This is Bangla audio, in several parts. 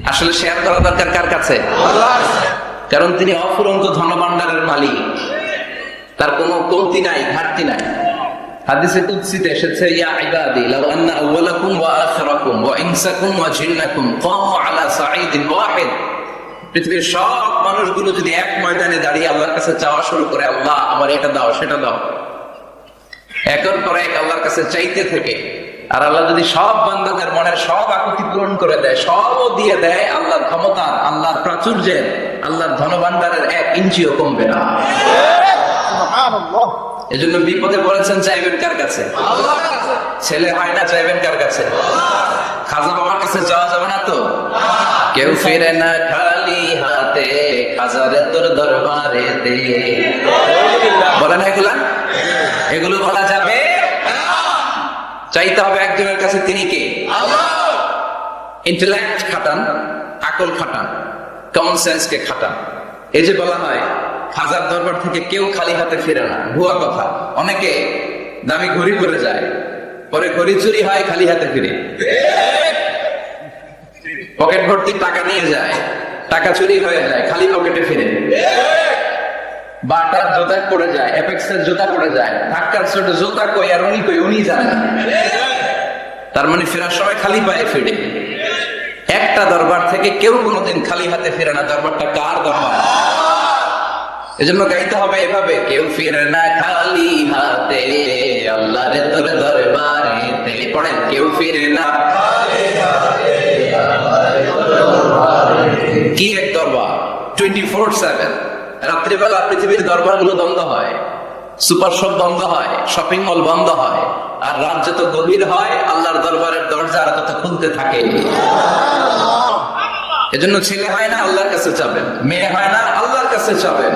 আসলে শেয়ার করা দরকার কার কাছে? কারণ তিনি অফুরন্ত ধনভাণ্ডারের মালিক, তার কোনো কমতি নাই, ঘাটতি নাই। হাদিসে কুদসিতে এসেছে, ইয়া ইবাদি লাউ আন্না আউওয়ালাকুম ওয়া আখিরাকুম ওয়া ইনসাকুম ওয়া জিন্নাকুম কামু আলা সাঈদিন ওয়াহিদ, পৃথিবীর সব মানুষগুলো যদি এক ময়দানে দাঁড়িয়ে আল্লাহর কাছে চাওয়া শুরু করে, আল্লাহ আমার এটা দাও সেটা দাও, একের পর এক আল্লাহর কাছে চাইতে থাকে, আর আল্লাহ যদি সব বান্দাদের মনের সব আকুতি পূরণ করে দেয়, সবও দিয়ে দেয়, আল্লাহর ক্ষমতা, আল্লাহর প্রাচুর্যের, আল্লাহর ধনভাণ্ডারের 1 ইঞ্চিও কমবে না। এজন্য বিপদে পড়েছেন, চাইবেন কার কাছে? ছেলে হয় না, চাইবেন কার কাছে? খাজা বাবার কাছে যাওয়া যাবে না তো? কেউ ফিরে না খালি হাতে, খাজারে তোর দরবারে দে, বলে না এগুলা? এগুলো বলা যাবে? চাইতে হবে একজনের কাছে, তিনি কে? ইন্টেলেক্ট খাটান, আকল খাটান, কমন সেন্সকে খাটান। এই যে বলা হয় খাজার দরবার থেকে কেউ খালি হাতে ফিরে না, ভুয়া কথা। অনেকে দামি ঘড়ি পরে যায়, পরে ঘড়ি চুরি হয়, খালি হাতে ফিরে। পকেট ভর্তি টাকা নিয়ে যায়, টাকা চুরি হয়ে যায়, খালি পকেটে ফিরে। বাটার জুতা পড়ে যায়, অ্যাপেক্সের জুতা পড়ে যায়, ধাক্কার ছোট জুতা কই আর উনি কই, উনি জানে না। তার মানে ফেরার সময় খালি পায়ে ফিরে। একটা দরবার থেকে কেউ কোনোদিন খালি হাতে ফিরে না। দরবারটা কার দরবার? এজন্য গাইতে হবে এভাবে, কেউ ফিরে না খালি হাতে, আল্লাহর তোর দরবারেতে। পড়েন, কেউ ফিরে না খালি হাতে, আল্লাহর দরবারেতে। কি এক দরবার, 24/7। রাত্রিবেলা পৃথিবীর দরবারগুলো বন্ধ হয়, সুপার শপ বন্ধ হয়, শপিং মল বন্ধ হয়, আর রাত যত গভীর হয় আল্লাহর দরবারের দরজা আর তত খুলতে থাকে। এজন্য ছেলে হয় না, আল্লাহর কাছে চাবেন। মেয়ে হয় না, আল্লাহর কাছে চাবেন।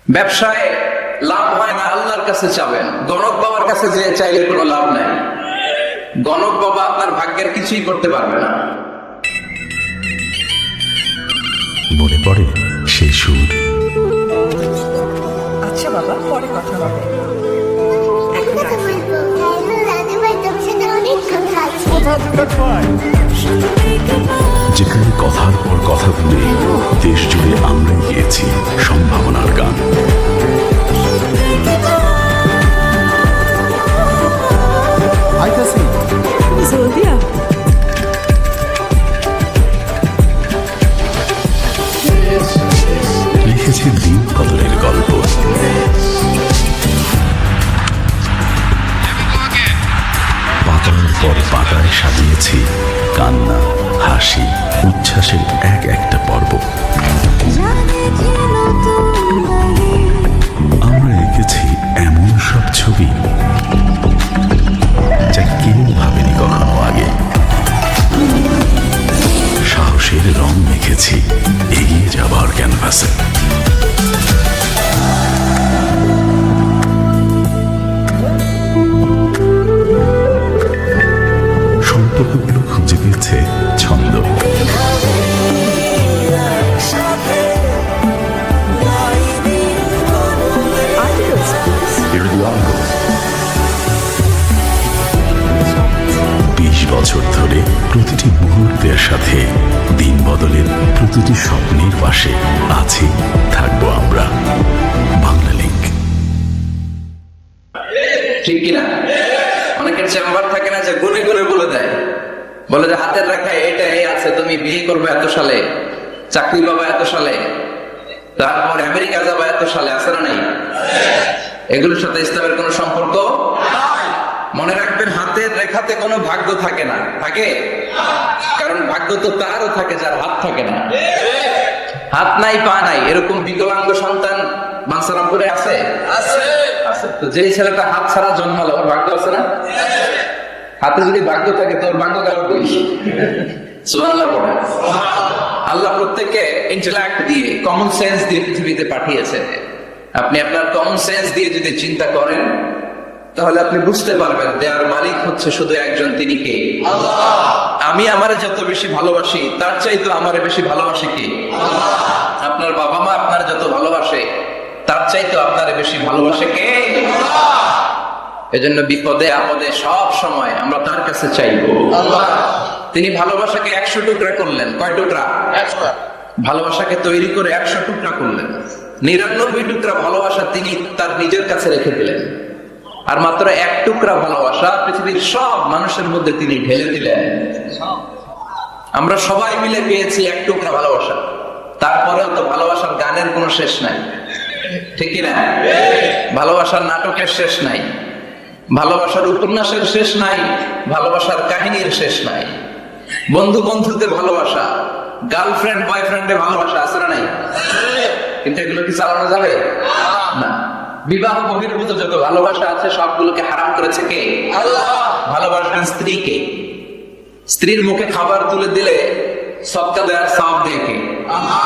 ব্যবসায় লাভ হয় না, আল্লাহর কাছে চাবেন। গণক বাবার কাছে যে চাইলে কোনো লাভ নাই। গণক বাবা আপনার ভাগ্যের কিছুই করতে পারবে না। মনে পড়ে সেই সুর? আচ্ছা বাবা, পরে কথা হবে। এখন রাখি। যেখানে কথার পর কথা বলে দেশ জুড়ে আমরা গিয়েছি সম্ভাবনার গান। জলদিয়া লিখেছি দিন বদলের গল্প। পাতার পর পাতায় সাজিয়েছি কান্না, হাসি, উচ্ছ্বাসের এক একটা পর্ব। আমরা এঁকেছি এমন সব ছবি যা কেউ ভাবেনি কখনো আগে। সাহসের রং মেখেছি এগিয়ে যাবার ক্যানভাসে। সম্পর্কগুলো খুঁজে পেয়েছে ছন্দ। বছর ধরে প্রতিটি মুহূর্তের সাথে, দিন বদলের প্রতিটি স্বপ্নের পাশে আছি, থাকবো আমরা। বাংলা লিংক। ঠিক কিনা? অনেকের চেম্বার থাকে না, যে গুনে গুনে বলে দেয়, বলে যে হাতের রেখায় এটা এই আছে, তুমি বিয়ে করবে এত সালে, চাকরি পাবা এত সালে, তারপর আমেরিকা যাবা এত সালে। আছে না নাই? এগুলোর সাথে ইসলামের কোনো সম্পর্ক? মনে রাখবেন, হাতের রেখাতে কোনো ভাগ্য থাকে না। থাকে? কারণ ভাগ্য তো তারও থাকে যার হাত থাকে না। হাত নাই, পা নাই, এরকম বিকলাঙ্গ সন্তান বাঞ্ছারামপুরে আছে? আছে। তো যেই ছেলেটা হাত ছাড়া জন্মালো, ওর ভাগ্য আছে না? হাতে যদি ভাগ্য থাকে তো ওর ভাগ্য গেল কই? সুবহানাল্লাহ পড়ে। আল্লাহ প্রত্যেককে ইন্টেলেক্ট দিয়ে, কমন সেন্স দিয়ে পৃথিবীতে পাঠিয়েছে। আপনি আপনার কমন সেন্স দিয়ে যদি চিন্তা করেন, তাহলে আপনি বুঝতে পারবেন দেয়ার মালিক হচ্ছে শুধু একজন, তিনি কে? আল্লাহ। আমি আমারে যত বেশি ভালোবাসি, তার চাইতে আমারে বেশি ভালোবাসে কে? আল্লাহ। আপনার বাবা মা আপনার যত ভালোবাসে, তার চাইতে আপনারে বেশি ভালোবাসে কে? আল্লাহ। এজন্য বিপদে আপদে সব সময় আমরা তার কাছে চাইবো। আল্লাহ। তিনি ভালোবাসাকে 100 টুকরা করলেন। কয় টুকরা? ভালোবাসাকে তৈরি করে 100 টুকরা করলেন। 99 টুকরা ভালোবাসা তিনি তার নিজের কাছে রেখে দিলেন, আর মাত্র 1 টুকরা ভালোবাসা পৃথিবীর সব মানুষের মধ্যে তিনি ঢেলে দিলেন। আমরা সবাই মিলে পেয়েছি 1 টুকরা ভালোবাসা। তারপরেও তো ভালোবাসার গানের কোনো শেষ নাই, ঠিক কি না? ভালোবাসার নাটকের শেষ নাই, ভালোবাসার উপন্যাসের শেষ নাই, ভালোবাসার কাহিনীর শেষ নাই। বন্ধু বন্ধুদের ভালোবাসা, গার্লফ্রেন্ড বয়ফ্রেন্ডের ভালোবাসা আছে না নাই? কিন্তু এগুলো কি চালানো যাবে না? বিবাহ বহির্ভূত যত ভালোবাসা আছে সবগুলোকে হারাম করেছে কে? আল্লাহ। ভালোবাসবেন স্ত্রীকে। স্ত্রীর মুখে খাবার তুলে দিলে সদকা দেওয়ার সওয়াব দেয় কে? আল্লাহ।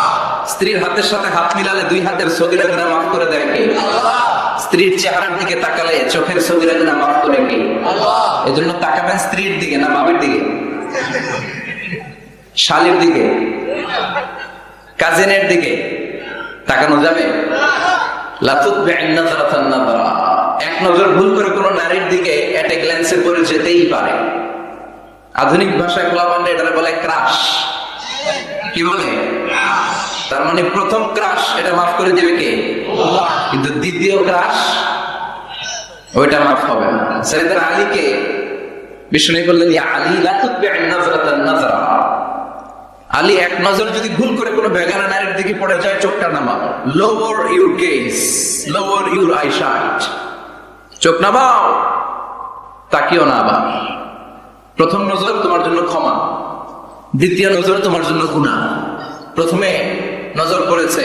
স্ত্রীর হাতের সাথে হাত মিলালে 2 হাতের সগীরা গুনাহ মাফ করে দেয় কে? আল্লাহ। স্ত্রীর চেহারার দিকে তাকালে চোখের সগীরা গুনাহ মাফ করে কে? আল্লাহ। এজন্য তাকাবেন স্ত্রীর দিকে না বাবার দিকে, শালীর দিকে, কাজিনের দিকে তাকানো যাবে? এক নজর ভুল করে কোন নারীর দিকে এট এ গ্ল্যান্সে পড়ে যেতেই পারে। আধুনিক ভাষায় এটা বলে ক্রাশ। কি বলে? তার মানে প্রথম ক্রাশ এটা মাফ করে দেবে কে? কিন্তু দ্বিতীয় ক্রাশ ওইটা মাফ হবে না। সাইয়েদনা আলীকে বিষ্ণু বললেন, ইয়া আলী লা তুতবি'আন নাজরাতান নাজরা। আলী, 1 নজর যদি ভুল করে কোনো বেগানা নারীর দিকে পড়ে যায় চোখটা নামাও। Lower your gauge, lower your eyesight. চোখ নামাও, তাকিও না আবার। প্রথম নজর তোমার জন্য ক্ষমা, দ্বিতীয় নজর তোমার জন্য গুনাহ। প্রথমে নজর পড়েছে,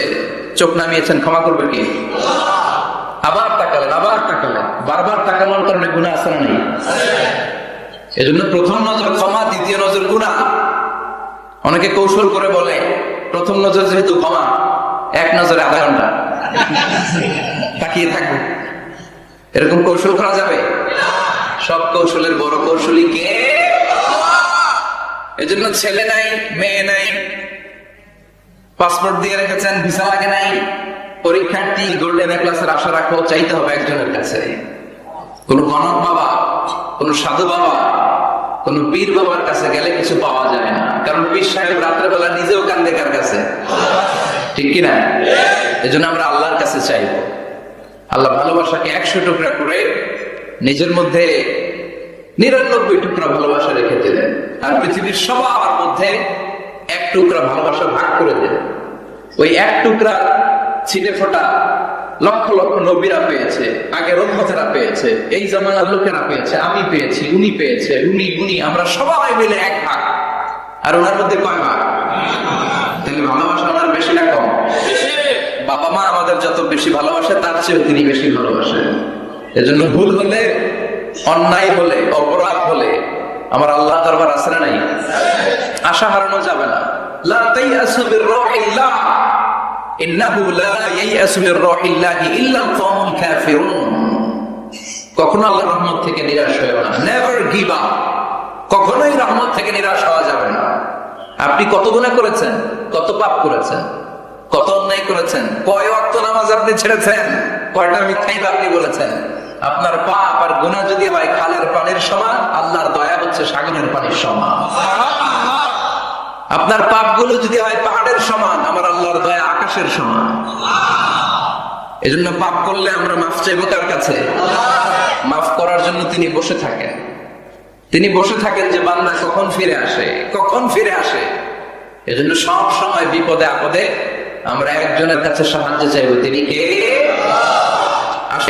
চোখ নামিয়েছেন, ক্ষমা করবে কি? আবার তাকালেন, আবার তাকালেন, বারবার তাকানোর কারণে গুনাহ আছে না নেই? এজন্য প্রথম নজর ক্ষমা, দ্বিতীয় নজর গুনাহ। অনেকে কৌশল করে বলে প্রথম নজর যেহেতু ক্ষমা, 1 নজরে আধা ঘন্টা তাকিয়ে থাকবে। এরকম কৌশল করা যাবে? সব কৌশলের বড় কৌশলী কে? এজন্য ছেলে নাই, মেয়ে নাই, পাসপোর্ট দিয়ে রেখেছেন, ভিসা লাগে নাই, পরীক্ষার্থী, গোল্ডেন এ ক্লাসের আশা রাখো, চাইতে হবে একজনের কাছে। কোন গণক বাবা, কোন সাধু বাবা, কোন পীর বাবার কাছে গেলে কিছু পাওয়া যায় না। কারণ পীর সাহেব রাত্রেবেলা নিজেও কান্দে কার কাছে, ঠিক কিনা? এজন্য আমরা আল্লাহর কাছে চাইবো। আল্লাহ ভালোবাসাকে 100 টুকরা করে নিজের মধ্যে 99 টুকরা ভালোবাসা রেখে দিলেন, আর পৃথিবীর সবার মধ্যে 1 টুকরা ভালোবাসা ভাগ করে দিলেন। ওই 1 টুকরা ছিটে ফোটা লক্ষ লক্ষ নবীরা পেয়েছে, আগের উম্মতেরা পেয়েছে, এই জামানার লোকেরা পেয়েছে, আমি পেয়েছি, উনি পেয়েছে, উনি, আমরা সবাই মিলে 1 ভাগ। আর ওনার মধ্যে কয় ভাগ? তাহলে ভালোবাসা ওনার বেশি না কম? বাবা মা আমাদের যত বেশি ভালোবাসে তার চেয়ে তিনি বেশি ভালোবাসেন। এজন্য ভুল হলে, অন্যায় হলে, অপরাধ হলে আমার আল্লাহ দরবার আছে না নাই? আশা হারানো যাবে না। লা তাইয়াসু বির রাহিল্লাহ, ইন্নাহু লা ইয়াইয়াসু মির রাহিল্লাহি ইল্লা আল-কওমুল কাফিরুন। কখনো আল্লাহর রহমত থেকে নিরাশ হয়ো না। Never give up. কখনোই রহমত থেকে নিরাশ হওয়া যাবে না। আপনি কত গুনাহ করেছেন, কত পাপ করেছেন, কত অন্যায় করেছেন, কয় ওয়াক্ত নামাজ আপনি ছেড়েছেন, কয়টা মিথ্যাই আপনি বলেছেন। আপনার পাপ আর গুনাহ যদি হয় খালের পানির সমান, আল্লাহর দয়া হচ্ছে সাগরের পানির সমান। আপনার পাপগুলো যদি হয় পাহাড়ের সমান, আমার আল্লাহর দয়া আকাশের সমান। এজন্য পাপ করলে আমরা মাফ চাইবো কার কাছে? মাফ করার জন্য তিনি বসে থাকেন। তিনি বসে থাকেন যে বান্দা কখন ফিরে আসে, কখন ফিরে আসে। এজন্য সব সময় বিপদে আপদে আমরা একজনের কাছে সাহায্য চাইবো, তিনি কে?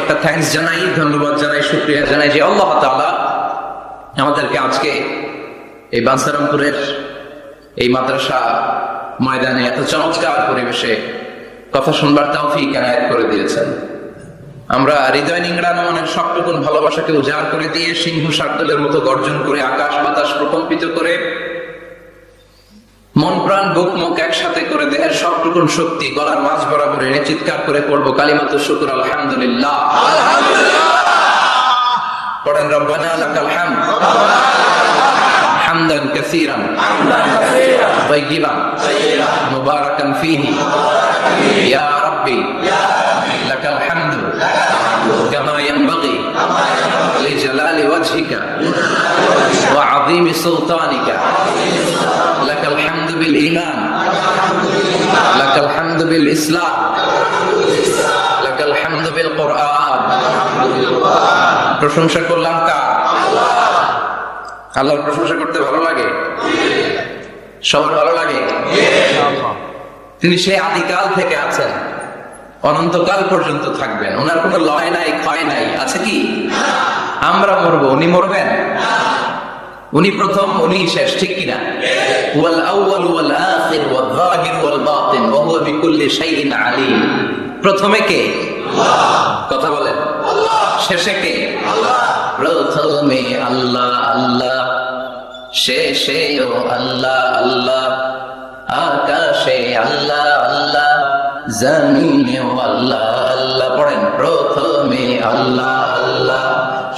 একটা থ্যাঙ্কস জানাই, ধন্যবাদ জানাই, শুকরিয়া জানাই যে আল্লাহ তাআলা আমাদেরকে আজকে এই বাঞ্ছারামপুরের এই মাদ্রাসা ময়দানে এত চমৎকার পরিবেশে কথা শুনবার তৌফিক এনায়েত করে দিয়েছেন। আমরা হৃদয় নিংড়ানো অনেক সবটুকুন ভালোবাসাকে উজাড় করে দিয়ে সিংহ শার্দুলের মতো গর্জন করে আকাশ বাতাস প্রকম্পিত করে মন প্রাণ বুক মুখ একসাথে করে দেহের সবটুকুন শক্তি গলার মাঝ বরাবর এনে চিৎকার করে পড়বো কালিমাতু শুকর আলহামদুলিল্লাহ। পড়েন রব্বানা লাকাল হামদ হামদান কাসীরান তাইয়িবান মুবারাকান ফীহি ইয়া রাব্বি লাকাল হামদু কামা ইয়ানবাগি লিজালালি ওয়াজহিকা ওয়াজহিকা ওয়া আযীমি সুলতানিকা লাকাল হামদু বিল ঈমান লাকাল হামদু বিল ইসলাম লাকাল হামদু বিল কুরআন। প্রশংসা করলাম কার? আল্লাহর প্রশংসা করতে ভালো লাগে? সবার ভালো লাগে? তিনি সেই আদিকাল থেকে আছেন, অনন্তকাল পর্যন্ত থাকবেন, ওনার কোনো লয় নাই ক্ষয় নাই। আছে কি? আমরা মরবো, উনি মরবেন? উনি প্রথম, উনি শেষ, ঠিক কিনা? ওয়াল আউয়াল ওয়াল আখির ওয়াল যাহির ওয়াল বাতিন ওয়া হুয়া বিকুল্লি শাইইন আলীম। প্রথমে কে? কথা বলেন। শেষে কে? প্রথমে আল্লাহ আল্লাহ, শেষেও আল্লাহ আল্লাহ, আকাশে আল্লাহ আল্লাহ, জমিনেও আল্লাহ আল্লাহ। পড়েন, প্রথমে আল্লাহ আল্লাহ,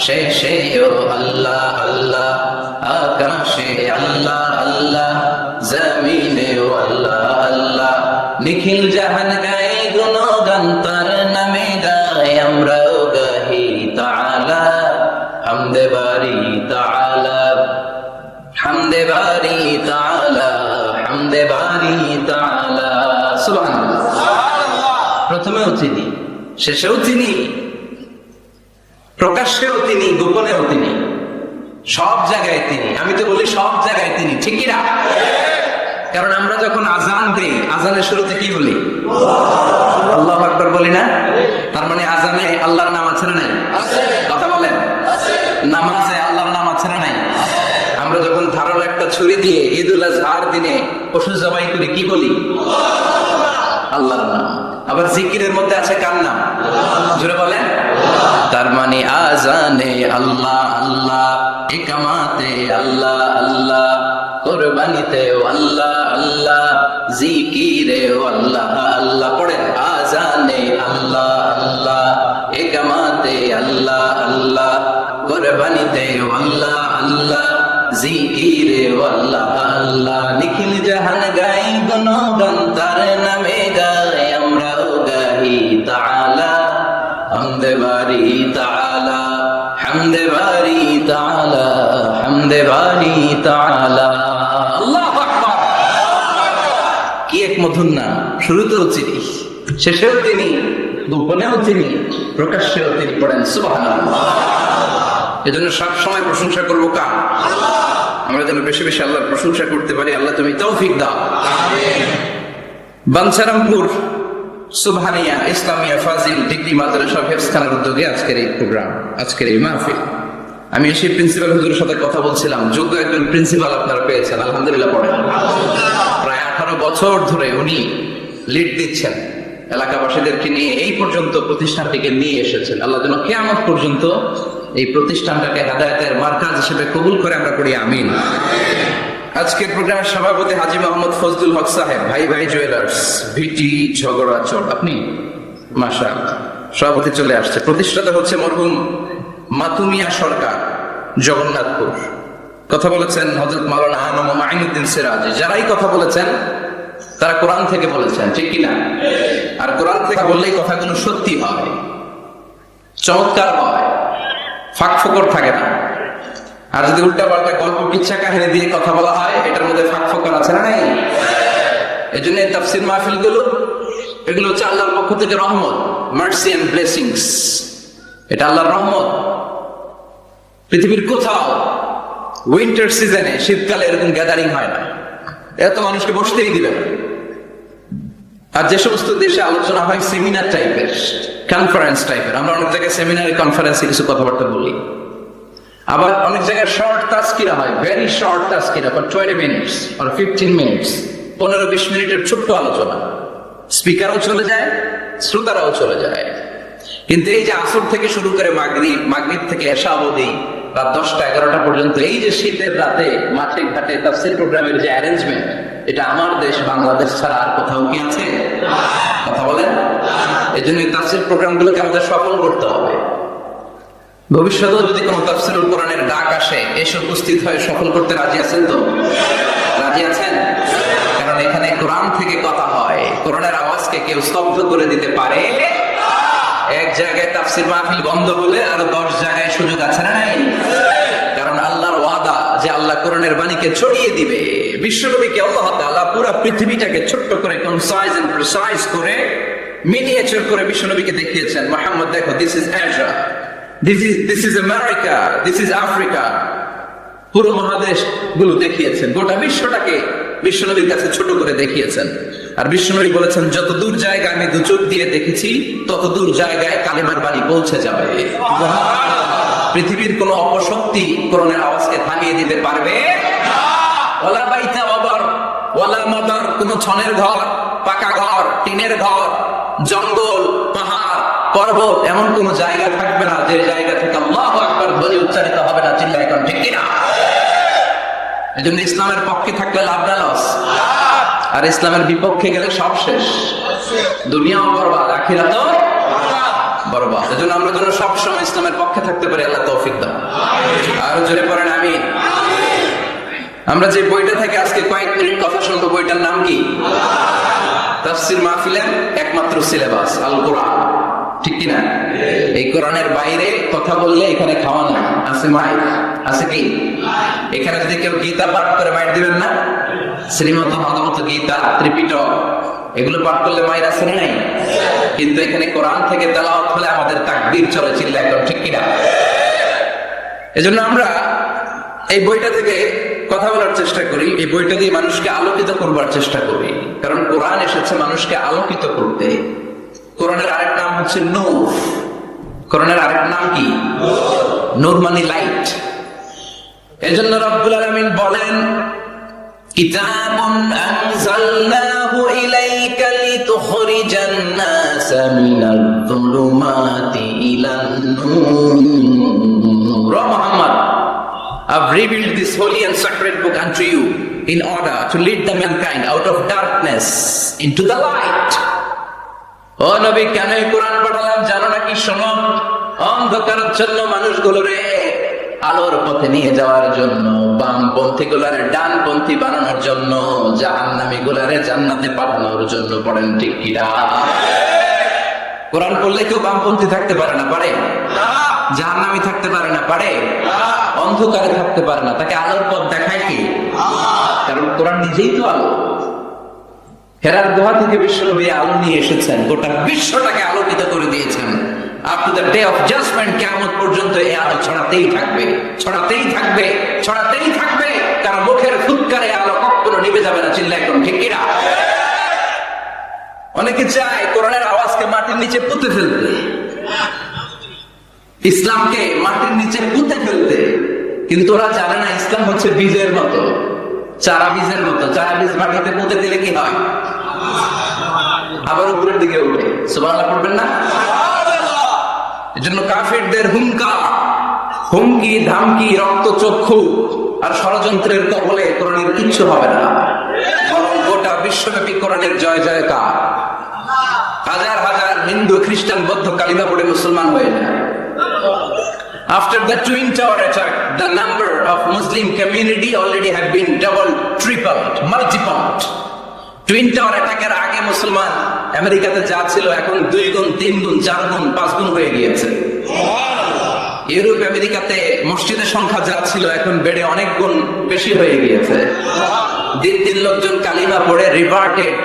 শেষেও আল্লাহ আল্লাহ, আকাশে আল্লাহ আল্লাহ, জমিনেও আল্লাহ আল্লাহ। নিখিল জাহান গায়ে গুণগান তার নামে গায়, আমরাও গাহি তাআলা হামদে বারি তাআলা, হামদে বারি তাআলা, হামদে বারি তাআলা। সুবহানাল্লাহ। প্রথমেও তিনি, শেষেও তিনি, প্রকাশ্যেও তিনি, গোপনেও তিনি, সব জায়গায় তিনি। আমি তো বলি সব জায়গায় তিনি, ঠিক কি না? কারণ আমরা যখন আজান দিই, আজানের শুরুতে কি বলি? আল্লাহু আকবার বলি না? তার মানে আজানে আল্লাহর নাম আছে না নাই? কথা বলেন। নামাজে আল্লাহর নাম আছে না নাই? আমরা যখন ধারালো একটা ছুরি দিয়ে ঈদুল আজহার দিনে পশু জবাই করি, কি বলি? আল্লাহর নাম। আবার জিকিরের মধ্যে আছে কার নাম? জোরে বলেন। তার মানে আজানে আল্লাহ আল্লাহ, ইকামাতে আল্লাহ আল্লাহ, কুরবানিতে আল্লাহ আল্লাহ, জিকিরে আল্লাহ আল্লাহ। পড়েন, আজানে আল্লাহ আল্লাহ, ইকামাতে আল্লাহ আল্লাহ, কুরবানিতে আল্লাহ আল্লাহ, জিকিরে আল্লাহ আল্লাহ। নিখিল জাহান গাই গুণগান তার নামে গায়, আমরাও গাহি তাআলা হামদে বারি তাআলা, হামদে বারি তাআলা, হামদে বারি তাআলা। আল্লাহু আকবার। কি এক মধুর নাম! শুরুতেও তিনি, শেষেও তিনি, গোপনেও তিনি, প্রকাশ্যেও তিনি। পড়েন সুবহানাল্লাহ। এজন্য সব সময় প্রশংসা করবো কার? আমরা যেন বেশি বেশি আল্লাহর প্রশংসা করতে পারি। আল্লাহ তুমি তৌফিক দাও। বাঞ্ছারামপুর সুবহানিয়া ইসলামিয়া ফাজিল ডিগ্রি মাদ্রাসা হেফজখানার উদ্যোগে আজকের এই প্রোগ্রাম, আজকের এই মাহফিল। আমি এসে প্রিন্সিপাল হুজুরের সাথে কথা বলছিলাম। যোগ্য একজন প্রিন্সিপাল আপনারা পেয়েছেন, আলহামদুলিল্লাহ। পড়েন, প্রায় 18 বছর ধরে উনি লিড দিচ্ছেন, এলাকাবাসীদেরকে নিয়ে এই পর্যন্ত প্রতিষ্ঠানটিকে নিয়ে এসেছেন। আল্লাহ যেন কিয়ামত পর্যন্ত এই প্রতিষ্ঠানটাকে হেদায়েতের মার্কাজ হিসেবে কবুল করে, আমরা করি আমিন। আজকের প্রোগ্রামের সভাপতি হাজী মোহাম্মদ ফজলুল হক সাহেব, ভাই ভাই জুয়েলার্স, ভিটি ঝগড়াচর। আপনি মাশাআল্লাহ, সভাপতি চলে আসছে। প্রতিষ্ঠাতা হচ্ছে মরহুম মাতুমিয়া সরকার, জগন্নাথপুর। কথা বলেছেন হযরত মাওলানা আনম মাইনুদ্দিন সিরাজি। যারাই কথা বলেছেন তারা কোরআন থেকে বলেছেন, ঠিক কিনা? আর কোরআন থেকে বললেই কথাগুলো সত্যি হয়, চমৎকার হয়, ফাঁক ফোকর থাকে না। আর যদি উল্টা পাল্টা গল্প কিচ্ছা কাহিনী দিয়ে কথা বলা হয়, এটার মধ্যে ফাঁক ফোকর আছে না নাই? এই জন্য তাফসীর মাহফিল গুলো, এগুলো হচ্ছে আল্লাহর পক্ষ থেকে রহমত, মার্সি এন্ড ব্লেসিংস। এটা আল্লাহর রহমত। পৃথিবীর কোথাও উইন্টার সিজনে, শীতকালে এরকম গ্যাদারিং হয় না, এত মানুষকে বসতেই দিবে না। আর যে সমস্ত দেশে আলোচনা হয় সেমিনার টাইপের, কনফারেন্স টাইপের, আমরা অনেক জায়গায় সেমিনারে কনফারেন্সে কিছু কথাবার্তা বলি। আবার অনেক জায়গায় শর্ট তাজকিরা হয়, very short Tazkira, for 20 minutes or 15 minutes, 15-20 মিনিটের ছোট্ট আলোচনা। স্পিকারও চলে যায়, শ্রোতারাও চলে যায়। কিন্তু এই যে আসর থেকে শুরু করে মাগরিব, মাগরিব থেকে এশা অবধি রাত 10টা-11টা পর্যন্ত, এই যে শীতের রাতে মাঠে ঘাটে তাফসীর প্রোগ্রামের যে অ্যারেঞ্জমেন্ট, এটা আমার দেশ বাংলাদেশ ছাড়া আর কোথাও কি আছে? কথা বলেন। এই জন্য তাফসীর প্রোগ্রামগুলোকে আমাদের সফল করতে হবে। ভবিষ্যতেও যদি কোনো তাফসীরুল কোরআনের ডাক আসে, এসে উপস্থিত হয়ে সফল করতে রাজি আছেন তো? রাজি আছেন? কারণ এখানে কোরআন থেকে কথা হয়। কোরআনের আওয়াজকে কেউ স্তব্ধ করে দিতে পারে? এক জায়গায় তাফসীর মাহফিল বন্ধ হলে আর 10 জায়গায় সুযোগ আছে না নাই? আল্লাহ কোরআনের বাণীকে ছড়িয়ে দিবে। বিশ্বনবীকে আল্লাহ তাআলা পুরো পৃথিবীটাকে ছোট্ট করে কনসাইজ এন্ড প্রিসাইজ করে মিনিয়েচার করে বিশ্বনবীকে দেখিয়েছেন, মুহাম্মদ দেখো, this is Asia, this is America, this is Africa. পুরো মহাদেশ গুলো দেখিয়েছেন, গোটা বিশ্বটাকে বিশ্বনবীর কাছে ছোট করে দেখিয়েছেন। আর বিশ্বনবী বলেছেন, যত দূর জায়গা আমি দু চোখ দিয়ে দেখেছি তত দূর জায়গায় কালিমার বাণী পৌঁছে যাবে। পৃথিবীর কোন অপশক্তি কোরআনের আওয়াজকে থামিয়ে দিতে পারবে না। ওয়ালা বাইতা ওয়াবার ওয়ালা মাদার, কোন ছনের ঘর, পাকা ঘর, টিনের ঘর, জঙ্গল, পাহাড়, পর্বত, এমন কোন জায়গা থাকবে না যে জায়গা থেকে আল্লাহু আকবার ধ্বনি উচ্চারিত হবে না। চিল্লায় এখন ঠিক কিনা? এজন্য ইসলামের পক্ষে থাকলে লাভ না লস, আর ইসলামের বিপক্ষে গেলে সব শেষ, দুনিয়াও বরবাদ, আখিরাতও বরবাদ। এজন্য আমরা যেন সবসময় ইসলামের পক্ষে থাকতে পারি, আল্লাহ তৌফিক দান। আরো জোরে পড়েন আমিন। আমরা যে বইটা থেকে আজকে কয়েক মিনিট কথা শুনবো, বইটার নাম কি? তাফসীর মাহফিলের একমাত্র সিলেবাস আল কোরআন, ঠিক কিনা? এই কোরআনের বাইরে কথা বললে এখানে খাওয়া না, আছে মাইক, আছে কি? এখানে যদি কেউ গীতা পাঠ করে মাইক দিবেন না? শ্রীমদ ভাগবত গীতা, ত্রিপিটক, এগুলো পাঠ করলে মায়ের আছে নাই? কিন্তু এখানে কোরআন থেকে তেলাওয়াত হলে আমাদের তাকবীর চলে, চিল্লা একদম ঠিক কিনা? এজন্য আমরা এই বইটা থেকে কথা বলার চেষ্টা করি, এই বইটা দিয়ে মানুষকে আলোকিত করবার চেষ্টা করি, কারণ কোরআন এসেছে মানুষকে আলোকিত করতে। কোরআনের আরেক নাম হচ্ছে নূর। কোরআনের আরেক নাম কি? নূর মানে লাইট। এজন্য রব্বুল আলামিন বলেন, কিতাবুন আনজালনাহু ইলাইকা লিতুখরিজান নাসা মিনাল যুলুমাতি ইলান নূর। ও Muhammad, I've revealed this holy and sacred book unto you in order to lead the mankind out of darkness into the light. ও নবী, কেন এই কোরআন পড়ালাম জানো নাকি? শোনো, অন্ধকারাচ্ছন্ন মানুষগুলোরে আলোর পথে নিয়ে যাওয়ার জন্য, বামপন্থী গুলারে ডানপন্থী বানানোর জন্য, জাহান্নামী গুলারে জান্নাতে পাঠানোর জন্য। পড়েন ঠিক কিনা? কোরআন পড়লে কেউ বামপন্থী থাকতে পারে না, পারে? জাহান্নামী থাকতে পারে না, পারে? অন্ধকারে থাকতে পারে না, তাকে আলোর পথ দেখায় কি? কারণ কোরআন নিজেই তো আলো। হেরার গুহা থেকে বিশ্বনবী আলো নিয়ে এসেছেন, গোটা বিশ্বটাকে আলোকিত করে দিয়েছেন। Up to the day of judgment, কিয়ামত পর্যন্ত এই আলো ছড়াতেই থাকবে, ছড়াতেই থাকবে, ছড়াতেই থাকবে। কারণ মুখের ফুৎকারে আলো কখনো নিভে যাবে না। চিল্লা একদম ঠিক কিনা? অনেকে চায় কোরআনের আওয়াজকে মাটির নিচে পুঁতে ফেলতে, ইসলামকে মাটির নিচে পুঁতে ফেলতে, কিন্তু ওরা জানে না ইসলাম হচ্ছে বীজের মতো, চারা বীজের মতো। চারা বীজ মাটিতে পুঁতে দিলে কি হয়? আবার উপরের দিকে উঠে। সুবহানাল্লাহ পড়বেন না? এজন্য কাফেরদের হুমকি, ধামকি, রক্তচক্ষু আর ষড়যন্ত্রের কবলে কোরআনের কিচ্ছু হবে না, বরং গোটা বিশ্বব্যাপী কোরআনের জয় জয়কার। হাজার হাজার হিন্দু, খ্রিস্টান, বৌদ্ধ কালিমা পড়ে মুসলমান হয়ে যায়। After the Twin Tower attack, the number of Muslim community already have been doubled, tripled, multiplied. Twin Tower attack এর আগে মুসলমান আমেরিকাতে যা ছিল এখন 2 গুণ, 3 গুণ, 4 গুণ, 5 গুণ হয়ে গিয়েছে। ইউরোপ আমেরিকাতে মসজিদের সংখ্যা যা ছিল এখন বেড়ে অনেক গুণ বেশি হয়ে গিয়েছে। দিন দিন লোকজন কালিমা পড়ে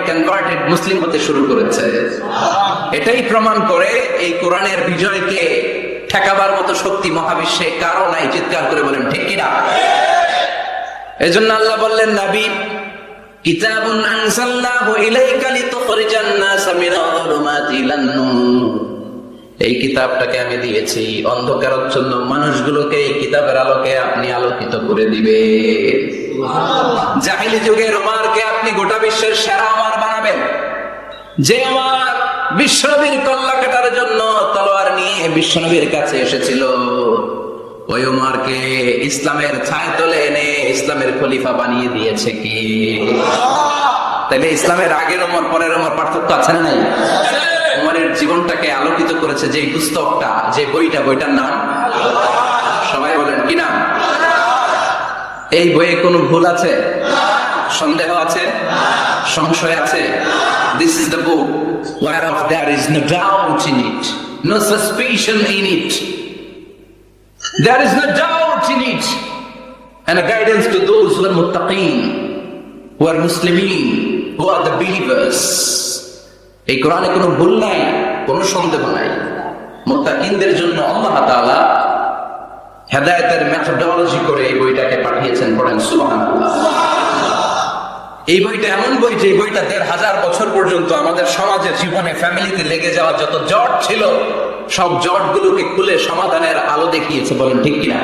কনভার্টেড মুসলিম হতে শুরু করেছে। এটাই প্রমাণ করে এই কোরআনের বিজয়কে ঠেকাবার মতো শক্তি মহাবিশ্বে কারো নাই। চিৎকার করে বলেন ঠিক কিনা? এজন্য আল্লাহ বললেন, নবী, কিতাবুন আনজালনাহু ইলাইকা লিতুখরিজান নাসা মিনাল যুলুমাতি ইলান নূর। এই কিতাবটাকে আমি দিয়েছি অন্ধকারাচ্ছন্ন মানুষগুলোকে এই কিতাবের আলোকে আপনি আলোকিত করে দিবেন। জাহেলি যুগের ওমরকে আপনি গোটা বিশ্বের সেরা ওমর বানাবেন, যে ওমর বিশ্বনবীর কল্লা কাটার জন্য তলোয়ার নিয়ে বিশ্বনবীর কাছে এসেছিল। ওই ওমরকে ইসলামের ছায়াতলে এনে ইসলামের খলিফা বানিয়ে দিয়েছে কি? তাইলে ইসলামের আগের ওমর পরের ওমর পার্থক্য আছে না নাই? ওমরের জীবনটাকে আলোকিত করেছে যে পুস্তকটা, যে বইটার নাম সবাই বলেন কি নাম? এই বইয়ে কোনো ভুল আছে? সন্দেহ আছে? সংশয় আছে? This is the book whereof there is no doubt in it, no suspicion in it. There is no doubt in it. and a guidance to those who are muttaqin, who are Muslimin, who are the believers. এই কোরআনে কোনো ভুল নাই, কোনো সন্দেহ নাই। মুত্তাকিনদের জন্য আল্লাহ তাআলা হেদায়েতের মেথডোলজি করে এই বইটাকে পাঠিয়েছেন। পড়েন সুবহানাল্লাহ। এই বইটা এমন বই যে বইটা ১৫০০ বছর পর্যন্ত আমাদের সমাজের জীবনে, ফ্যামিলিতে লেগে যাওয়া যত জট ছিল সব জটগুলোকে খুলে সমাধানের আলো দেখিয়েছে। বলেন ঠিক কিনা?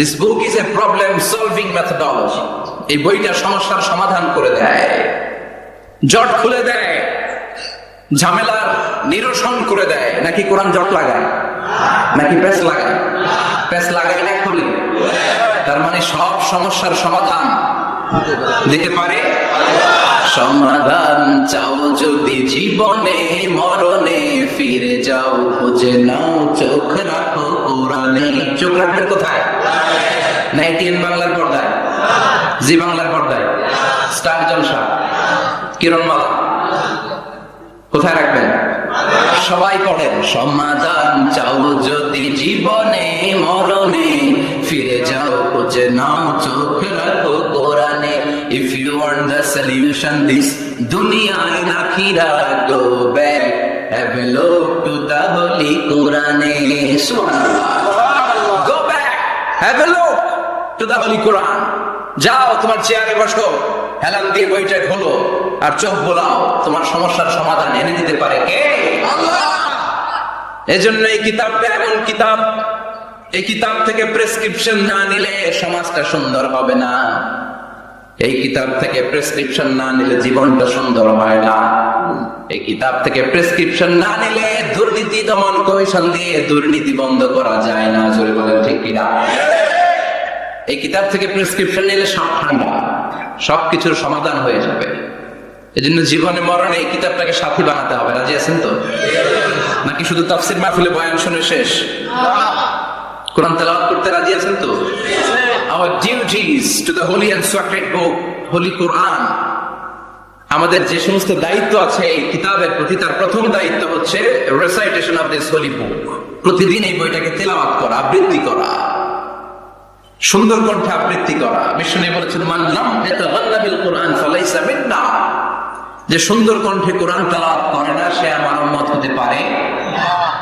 This book is a problem solving methodology. এই বইটা সমস্যার সমাধান করে দেয়, জট খুলে দেয়, ঝামেলার নিরসন করে দেয়। নাকি কোরআন জট লাগায়? নাকি পেস লাগায়? পেস লাগায় না করি। তার মানে সব সমস্যার সমাধান দিতে পারে। সমাধান চাও যদি জীবনে মরণে, ফিরে যাও খুঁজে নাও, চোখ রাখো কোরআনে। চোখ রাখবেন কোথায়? না এটিএন বাংলার পর্দায়, জি বাংলার পর্দায়, স্টার জলসা, কিরণমালা, কোথায় রাখবেন? সবাই পড়েন। সমাধান চাও যদি জীবনে মরণে, ফিরে যাও খুঁজে নাও, চোখ রাখো কোরআনে। If you want the solution this dunya and akhirah, go back, have a look to the holy Quran. Subhanallah. Go back, have a look to the holy Quran. যাও তোমার চেয়ারে বসো, হেলান দিয়ে বইটা খোলো আর চোখ বোলাও। তোমার সমস্যার সমাধান এনে দিতে পারে কে? আল্লাহ। এজন্য এই কিতাবটা এমন কিতাব, এই কিতাব থেকে প্রেসক্রিপশন না নিলে সমাজটা সুন্দর হবে না। এই কিতাব থেকে প্রেসক্রিপশন না নিলে জীবনটা সুন্দর হয় না। এই কিতাব থেকে প্রেসক্রিপশন না নিলে দুর্নীতি দমন কমিশন দিয়ে দুর্নীতি বন্ধ করা যায় না। জোরে বলেন ঠিক কিনা? এই কিতাব থেকে প্রেসক্রিপশন নিলে সব ঠান্ডা, সবকিছুর সমাধান হয়ে যাবে। এই জন্য জীবনে মরণে এই কিতাবটাকে সাথী বানাতে হবে। রাজি আছেন তো? নাকি শুধু তাফসির মাহফিলে বয়ান শুনে শেষ? কোরআন তেলাওয়াত করতে রাজি আছেন তো? Our duties to the holy and sacred book, holy Quran. আমাদের যে সমস্ত দায়িত্ব আছে এই কিতাবের প্রতি, তার প্রথম দায়িত্ব হচ্ছে recitation of this holy book. প্রতিদিন এই বইটাকে তেলাওয়াত করা, আবৃত্তি করা, সুন্দর কণ্ঠে আবৃত্তি করা। বিষ্ণু বলেছেন, মান লাম ইয়াতাগান্না বিল কুরআন ফালাইসা মিন্না। যে সুন্দর কণ্ঠে কোরআন তেলাওয়াত করে না, সে আমার উম্মত হতে পারে।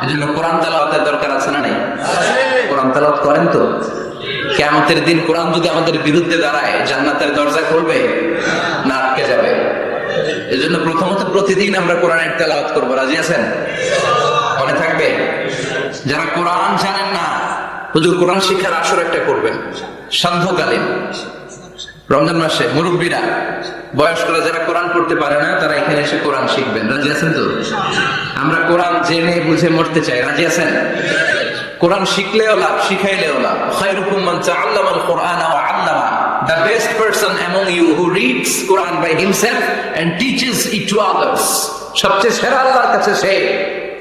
এজন্য কোরআন তেলাওয়াতের দরকার আছে না নাই? কোরআন তেলাওয়াত করেন তো? কিয়ামতের দিন কোরআন যদি আমাদের বিরুদ্ধে দাঁড়ায়, জান্নাতের দরজা খুলবে না আটকে যাবে? এজন্য প্রথমত প্রতিদিন আমরা কোরআনের তেলাওয়াত করব। রাজি আছেন? মনে থাকবে? যারা কোরআন জানেন না, হুজুর কোরআন শিক্ষার আসর একটা করবেন সান্ধ্যকালীন রমজান মাসে। মুরব্বীরা, বয়স্করা যারা কোরআন পড়তে পারে না, তারা এখানে এসে কোরআন শিখবেন। রাজি আছেন তো? আমরা কোরআন জেনে বুঝে মরতে চাই। রাজি আছেন? কোরআন শিখলেও লাভ, শিখাইলেও লাভ। খায়রুকুম মান তাআল্লামাল কুরআনা ওয়া আল্লামা। The best person among you who reads Quran by himself and teaches it to others. সবচেয়ে সেরা আল্লাহর কাছে সে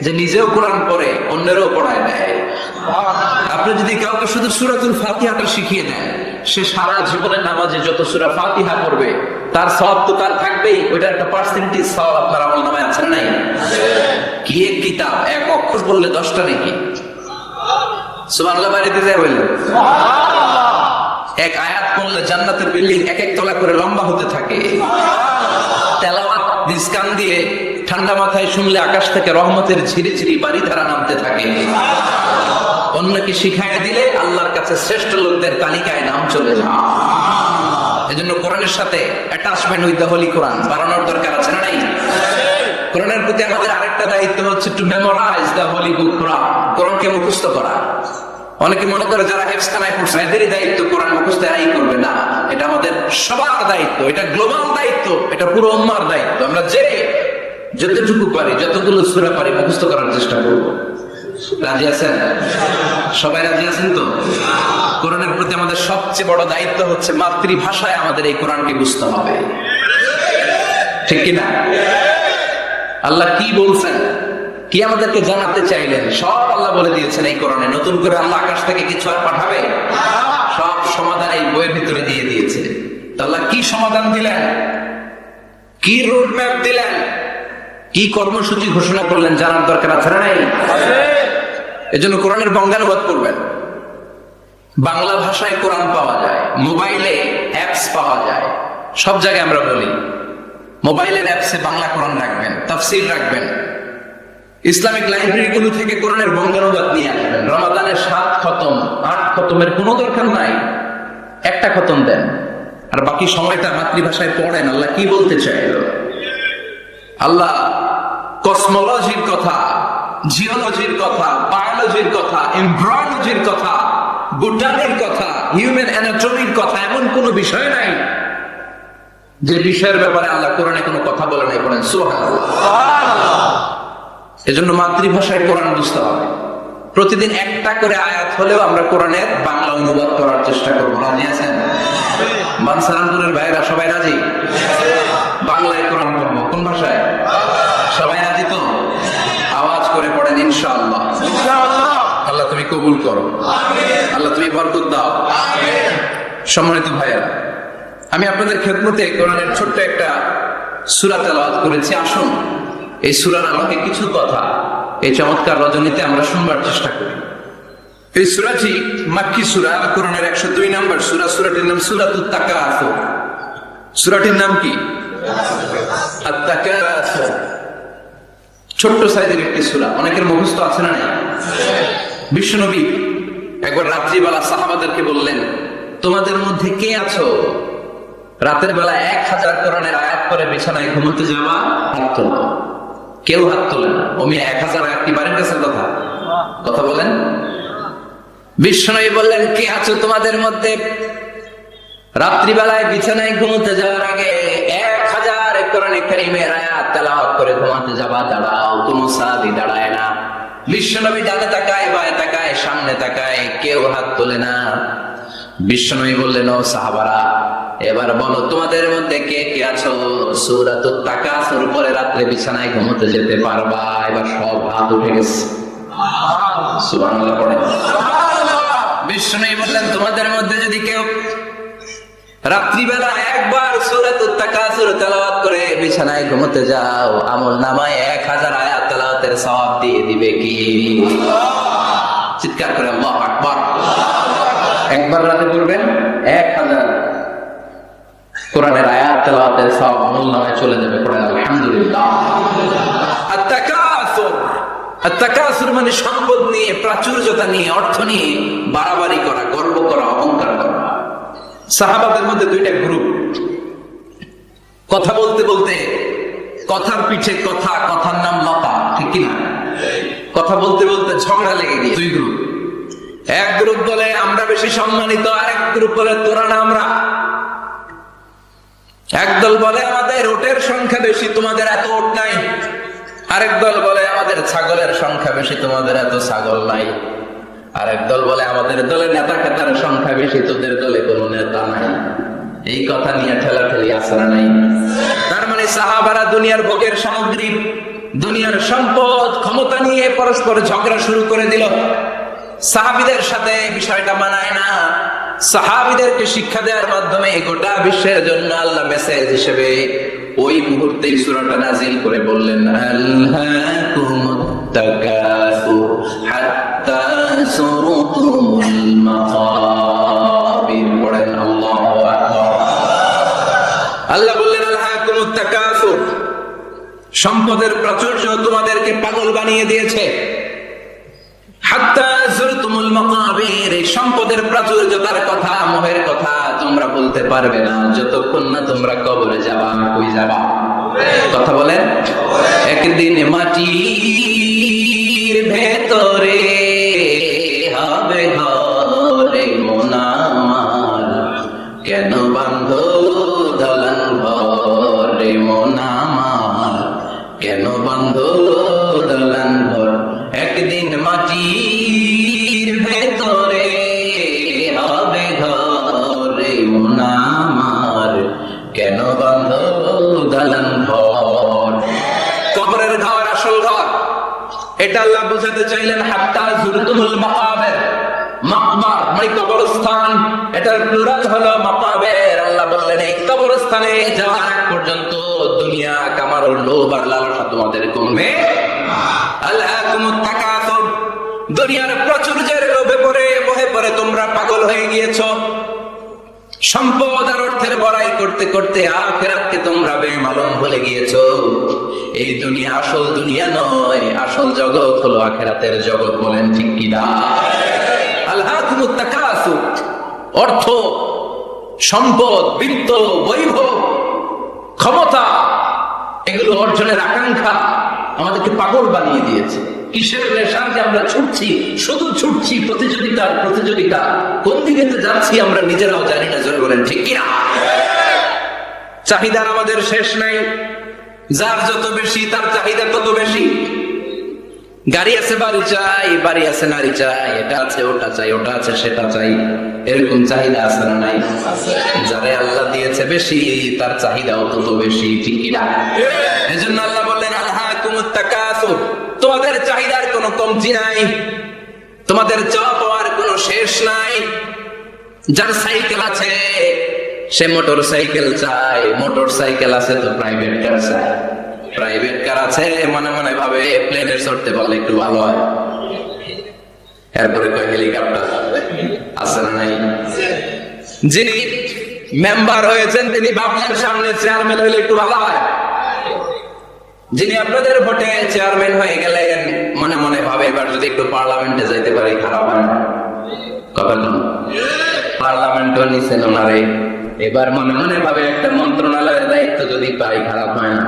যে নিজেও কোরআন পড়ে, অন্যেরও পড়ায় দেয়। আপনি যদি কাউকে শুধু সূরাতুল ফাতিহাটা শিখিয়ে দেন, সে সারা জীবনের নামাজে যত সূরা ফাতিহা পড়বে তার সওয়াব তো তার থাকবেই। ওইটা একটা পার্সেন্টেজ সওয়াব আপনার আমলনামায় আছে নাই? কি এক কিতাব, এক অক্ষর বললে 10টা নাকি? সুবহানাল্লাহ বাড়িতে যায় বললেন। এক আয়াত পড়লে জান্নাতের বিল্ডিং এক এক তলা করে লম্বা হতে থাকে। তেলাওয়াত নিজ কান দিয়ে ঠান্ডা মাথায় শুনলে আকাশ থেকে রহমতের ঝিরি ঝিরি বাড়ি ধারা নামতে থাকে। অন্যকে শিখাইয়া দিলে আল্লাহর কাছে শ্রেষ্ঠ লোকদের তালিকায় নাম চলে যায়। এজন্য কোরআনের সাথে অ্যাটাচমেন্ট উইথ দ্য হোলি কোরআন বাড়ানোর দরকার আছে না নাই? কোরআনের প্রতি আমাদের আরেকটা দায়িত্ব হচ্ছে টু মেমোরাইজ দ্য হোলি বুক কোরআন। কোরআনকে মুখস্থ করা। অনেকে মনে করে যারা হেফজখানায় পড়ছে এদেরই দায়িত্ব কোরআন মুখস্থ এরাই করবে। না, এটা আমাদের সবার দায়িত্ব, এটা গ্লোবাল দায়িত্ব, এটা পুরো উম্মার দায়িত্ব। আমরা যে যতটুকু পারি, যতগুলো সূরা পারি মুখস্থ করার চেষ্টা করব। রাজি আছেন? সবাই রাজি আছেন তো? কোরআনের প্রতি আমাদের সবচেয়ে বড় দায়িত্ব হচ্ছে মাতৃভাষায় আমাদের এই কোরআনকে বুঝতে হবে। ঠিক কিনা? আল্লাহ কি বলছেন, কি আমাদেরকে জানাতে চাইলেন, সব আল্লাহ বলে দিয়েছেন এই কোরআনে। নতুন করে আল্লাহ আকাশ থেকে কিছু আর পাঠাবে? সব সমাধান এই বইয়ের ভিতরে দিয়ে দিয়েছে। আল্লাহ কি সমাধান দিলেন, কি রোড ম্যাপ দিলেন, কি কর্মসূচি ঘোষণা করলেন জানার দরকার আছে না নাই? এজন্য কোরআনের বঙ্গানুবাদ করবেন। বাংলা ভাষায় কোরআন পাওয়া যায়, মোবাইলে অ্যাপস পাওয়া যায়, সব জায়গায় আমরা বলি মোবাইলের অ্যাপসে বাংলা কোরআন রাখবেন, তাফসীর রাখবেন, ইসলামিক লাইব্রেরি গুলো থেকে কোরআনের বঙ্গানুবাদ নিয়ে আসবেন। রমাদানের 7 খতম 8 খতমের কোনো দরকার নাই, একটা খতম দেন আর বাকি সময়টা মাতৃভাষায় পড়েন। আল্লাহ কি বলতে চাইল? আল্লাহ কসমোলজির কথা, জিওলজির কথা, বায়োলজির কথা, এমব্রায়োলজির কথা, বোটানির কথা, হিউম্যান অ্যানাটমির কথা, এমন কোনো বিষয় নাই যে বিষয়ের ব্যাপারে আল্লাহ কোরআনে কোনো কথা বলে নাই। বলেন সুবহানাল্লাহ। এজন্য মাতৃভাষায় কোরআন বুঝতে হবে। প্রতিদিন একটা করে আয়াত হলেও আমরা কোরআনের বাংলা অনুবাদ করার চেষ্টা করবো। রাজি আছেন? বানসারামপুরের ভাইরা সবাই রাজি? বাংলায় কোরআন পড়বো। কোন ভাষায়? সবাই রাজি তো? আওয়াজ করে পড়েন ইনশাআল্লাহ। আল্লাহ তুমি কবুল করো, আল্লাহ তুমি বরকত দাও। সম্মানিত ভাইয়েরা, আমি আপনাদের খেদমতে কোরআনের ছোট্ট একটা সূরা তেলাওয়াত করেছি। আসুন এই সূরার আলোকে কিছু কথা এই চমৎকার রজনীতে আমরা শুনবার চেষ্টা করি। এই সূরাটি মাক্কি সূরা, কোরআনের 102 নম্বর সূরা। সূরাটির নাম সূরাতুত তাকাসুর। সূরাটির নাম কি? আত-তাকাসুর। ছোট্ট সাইজের একটি সূরা, অনেকের মুখস্থ আছে না? নাই? বিশ্বনবী একবার রাত্রিবেলা সাহাবাদেরকে বললেন, তোমাদের মধ্যে কে আছো রাতের বেলা 1000 কোরআনের আয়াত করে বিছানায় ঘুমোতে যাওয়া? হাত তোলো। কেউ হাত তোলে না। ওমি 1000 আয়াত কি বারের কাছে কথা কথা বলেন? বিশ্বনবী বললেন, কে আছো তোমাদের মধ্যে রাত্রিবেলায় বিছানায় ঘুমোতে যাওয়ার আগে 1000 কোরআনে কারীমের আয়াত তেলাওয়াত করে ঘুমাতে যাবা? দাঁড়াও। কোন সাহাবী দাঁড়ায় না। বিশ্বনবী ডানে তাকায়, বায়ে তাকায়, সামনে তাকায়, কেউ হাত তোলে না। বিশ্বনবী বললেন, ও সাহাবারা, এবার বলো তোমাদের মধ্যে কে কে আছো সূরাতুত তাকাসুর পরে রাত্রে বিছানায় ঘুমোতে যেতে পারবা? এবার সব হাত উঠে গেছে। সুবহানাল্লাহ পড়েন। বিশ্বনবী বললেন, তোমাদের মধ্যে যদি কেউ রাত্রিবেলা একবার সূরাতুত তাকাসুর তেলাওয়াত করে বিছানায় ঘুমোতে যাও, আমলনামায় 1000 আয়াত তেলাওয়াতের সওয়াব দিয়ে দিবে কি? চিৎকার করে আল্লাহু আকবার। একবার রাতে পড়বেন 1000 কোরআনের আয়াত তেলাওয়াতের সওয়াব আমলনামায় চলে যাবে। পড়েন আলহামদুলিল্লাহ। আত-তাকাসুর, আত-তাকাসুর মানে সম্পদ নিয়ে, প্রাচুর্যতা নিয়ে, অর্থ নিয়ে বাড়াবাড়ি করা, গর্ব করা, অহংকার করা। সাহাবাদের মধ্যে দুইটা গ্রুপ, কথা বলতে বলতে কথার পিঠে কথা, কথার নাম লতা, ঠিক কিনা? কথা বলতে বলতে ঝগড়া লেগে গিয়ে দুই গ্রুপ। এক গ্রুপ বলে আমরা বেশি সম্মানিত, আরেক গ্রুপ বলে তোরা না আমরা। একদল বলে আমাদের ওটের সংখ্যা বেশি, তোমাদের এত ওট নাই। আরেক দল বলে আমাদের ছাগলের সংখ্যা বেশি, তোমাদের এত ছাগল নাই। আরেক দল বলে আমাদের দলে নেতা খেতার সংখ্যা বেশি, তোদের দলে কোনো নেতা নাই। এই কথা নিয়ে ঠেলাঠেলি আসরা নাই। তার মানে সাহাবারা দুনিয়ার ভোগের সামগ্রী, দুনিয়ার সম্পদ, ক্ষমতা নিয়ে পরস্পর ঝগড়া শুরু করে দিল। সাহাবীদের সাথে বিষয়টা মানায় না। সাহাবীদেরকে শিক্ষা দেওয়ার মাধ্যমে গোটা বিশ্বের জন্য আল্লাহ মেসেজ হিসেবে ওই মুহূর্তে সূরাটা নাজিল করে বললেন, আলহাকুমুত তাকাসুর হাত্তা যুরতুমুল মাকাবির। পড়েন আল্লাহু আকবার। আল্লাহ বললেন, আলহাকুমুত তাকাসুর, সম্পদের প্রাচুর্য তোমাদেরকে পাগল বানিয়ে দিয়েছে। হাত্তা যুরতুমুল মাকাবির, এই সম্পদের প্রাচুর্যতার কথা, মোহের কথা তোমরা বলতে পারবে না যতক্ষণ না তোমরা কবরে যাবা। কই যাবা? কথা বলেন। একদিন মাটির ভেতরে হবে ঘরে মন আমার, কেন বান্ধ দলান ঘরে মন আমার, কেন বান্ধ দলান ঘর। একদিন মাটির ভেতরে হবে ঘরে মন আমার, কেন বান্ধ দালান ঘর। কবরের ঘর আসল ঘর, এটা আল্লাহ বুঝাতে চাইলেন। হাত্তা যুরতুমুল মাকাবির, মাকবার মানে কবরস্থান, এটার প্লুরাল হলো মাকাবির। আল্লাহ বললেন এই কবরস্থানে যাওয়ার আগ পর্যন্ত দুনিয়া কামার লোভ আর লালসা তোমাদের কমবে। আলহাকুমুত তাকাসুর, দুনিয়ার প্রাচুর্যের লোভে পড়ে মোহে পড়ে তোমরা পাগল হয়ে গিয়েছো। সম্পদ আর অর্থের বড়াই করতে করতে আখিরাতকে তোমরা বেমালুম ভুলে গিয়েছো। এই দুনিয়া আসল দুনিয়া নয়, আসল জগৎ হলো আখিরাতের জগৎ। বলেন ঠিক কি না? আলহাকুমুত তাকাসুর, অর্থ, সম্পদ, বিত্ত, বৈভব, ক্ষমতা, এগুলো অর্জনের আকাঙ্ক্ষা আমাদেরকে পাগল বানিয়ে দিয়েছে। কিসের নেশার যে আমরা ছুটছি, শুধু ছুটছি প্রতিযোগিতার প্রতিযোগিতা। কোন দিকে যাচ্ছি আমরা নিজেরাও জানি না। জোরে বলেন ঠিক কিনা? চাহিদার আমাদের শেষ নাই। যার যত বেশি তার চাহিদা তত বেশি। গাড়ি আছে বাড়ি চাই, বাড়ি আছে নারী চাই, এটা আছে ওটা চাই, ওটা আছে সেটা চাই, এরকম চাহিদা আছে না নাই? যারে আল্লাহ দিয়েছে বেশি তার চাহিদাও তত বেশি। ঠিক কিনা? এজন্য আল্লাহ বললেন আলহাকুমুত তাকাসুর, তোমাদের চাহিদার কোনো কমতি নাই, তোমাদের চাওয়া পাওয়ার কোনো শেষ নাই। যার সাইকেল আছে সে মোটর সাইকেল চায়, মোটর সাইকেল আছে তো প্রাইভেট কার চায়, প্রাইভেট কার আছে মনে মনে ভাবে প্লেনে চড়তে পারলে একটু ভালো হয়। এরপরে কয় হেলিকপ্টার আছে না নাই? যিনি মেম্বার হয়েছেন তিনি ভাবলেন সামনে চেয়ারম্যান হইলে একটু ভালো হয়। যিনি আপনাদের ভোটে চেয়ারম্যান হয়ে গেলেন মনে মনে ভাবে এবার যদি একটু পার্লামেন্টে যাইতে পারি খারাপ হয় না। কথা বলুন, পার্লামেন্টও নিছেন ওনারে, এবার মনে মনে ভাবে একটা মন্ত্রণালয়ের দায়িত্ব যদি পাই খারাপ হয় না।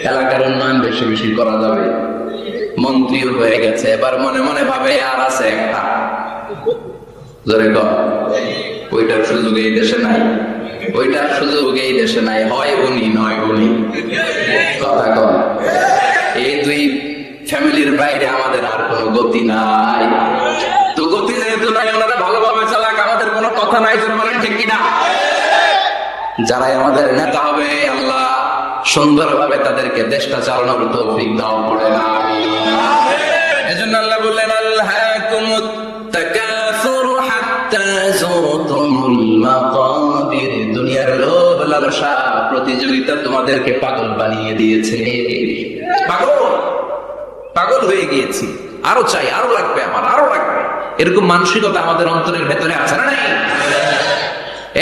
এলাকার উন্নয়ন বেশি বেশি করা যাবে, মন্ত্রীও হয়ে গেছে, এবার মনে মনে ভাবে আর আছে একটা। জোরে কর, ওইটার সুযোগ এই দেশে নাই, ওইটার সুযোগ এই দেশে নাই। হয় উনি নয় উনি। কথা কর, এই দুই ফ্যামিলির বাইরে আমাদের আর কোনো গতি নাই। তো গতি যেহেতু নাই, ওনারা ভালোভাবে চালাক, আমাদের কোনো কথা নাই। বলেন ঠিক কিনা? যারাই আমাদের নেতা হবে আল্লাহ সুন্দরভাবে তাদেরকে দেশটা চালানোর তৌফিক দাও পড়ে না। এজন্য আল্লাহ বললেন আলহাকুমুত তাকাসুর হাত্তা যুরতুমুল মাকাবির, দুনিয়ার লোভ লালসা প্রতিযোগিতা তোমাদেরকে পাগল বানিয়ে দিয়েছে। পাগল পাগল হয়ে গিয়েছি, আরো চাই, আরো লাগবে আমার, আরো লাগবে। এরকম মানসিকতা আমাদের অন্তরের ভেতরে আছে না নাই?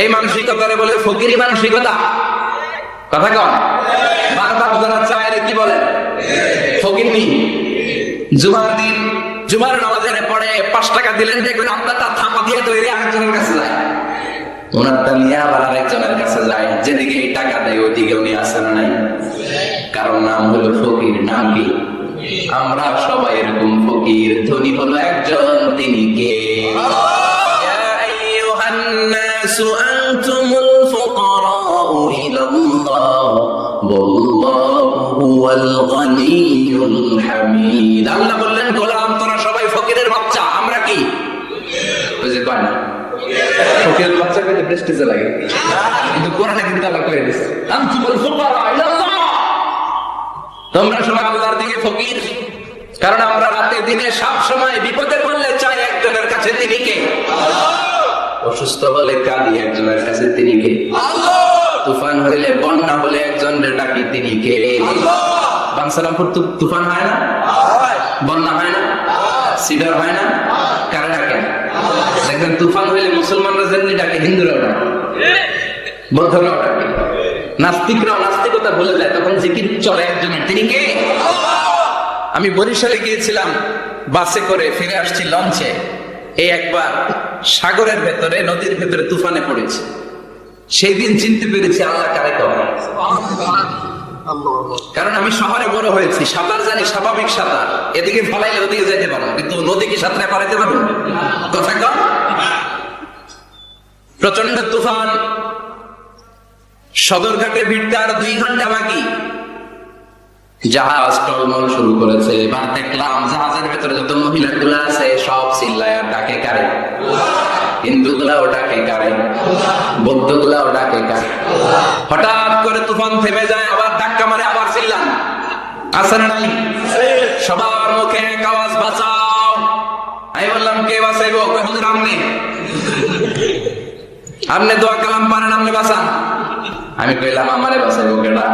এই মানসিকতারে বলে ফকিরি মানসিকতা। কথা কন, বারবার যারা চায় কি বলে? ফকিরনি। জুমার দিন জুমার নামাজের পরে 5 টাকা দিলেন, দেখবেন আপনার তার থাপা দিয়ে তৈরি আরেকজনের কাছে যায়, ওনারটা নিয়ে আবার আরেকজনের কাছে যায়। যেদিকে এই টাকা দেয় ওইদিকে উনি আসেন নাই, কারণ নাম হলো ফকির। নাম কি? আমরা সবাই এরকম ফকির। ধনী হলো একজন, তিনি কে? আনতুমুল ফুকারাউ ইলাল্লাহ ওয়াল্লাহু হুয়াল গনিয়ুল হামিদ। আল্লাহ বললেন গোলাম তোরা সবাই ফকিরের বাচ্চা। আমরা কি? ওই যে কয় না ফকিরের বাচ্চা কইতে প্রেস্টিজে লাগে, কিন্তু কোরআনে কিন্তু আল্লাহ কয়ে দিয়েছে আনতুমুল ফুকারাউ ইলাল্লাহ, তোমরা সবাই আল্লাহর দিকে ফকির। কারণ আমরা রাতে দিনে সব সময় বিপদে পড়লে চাই একজনের কাছে, তিনি কে? অসুস্থ হলে কাঁদি একজনের কাছে, তিনি কে? তুফান হইলে বন্যা হলে একজনের ডাকি, তিনি কে? বাংসারামপুর তুফান হয় না, বন্যা হয় না, সিডার হয় না, কারা ডাকে? দেখবেন তুফান হইলে মুসলমানরা যেমনি ডাকে হিন্দুরাও ডাকে, বৌদ্ধরাও ডাকে, নাস্তিকরাও নাস্তিকতা বলে যায়, তখন জিকির চলে একজনের, তিনি কে? আমি বরিশালে গিয়েছিলাম বাসে করে, ফিরে আসছি লঞ্চে। এই একবার সাগরের ভেতরে, নদীর ভেতরে তুফানে পড়েছে। সেই দিন চিনতে পেরেছি আল্লাহ কারে কয়। কারণ আমি শহরে বড় হয়েছি, সাঁতার জানি, স্বাভাবিক সাঁতার, এদিকে ফলাইলে ওদিকে যেতে পারো, কিন্তু নদী কি সাঁতারে পারাইতে পারবো? কথা কম। প্রচন্ড তুফান, সদরঘাটে ভিড়তে আর 2 ঘন্টা বাকি। জাহাজ টলমল শুরু করেছে। এবার দেখলাম জাহাজের ভেতরে যত মহিলাগুলো আছে সব চিল্লায় আর ডাকে কারে? হিন্দুগুলাও ডাকে কারে? বৌদ্ধগুলাও ডাকে কারে? হঠাৎ করে তুফান থেমে যায়, আবার ধাক্কা মারে, আবার চিল্লান। আছে না নাই? সবার মুখে এক আওয়াজ, বাঁচাও। আমি বললাম কে বাঁচাইবো? হুজুর আপনি, আপনি দোয়া কালাম পারেন, আপনি বাঁচান। আমি কইলাম আমারে বাঁচাইবো কেডা?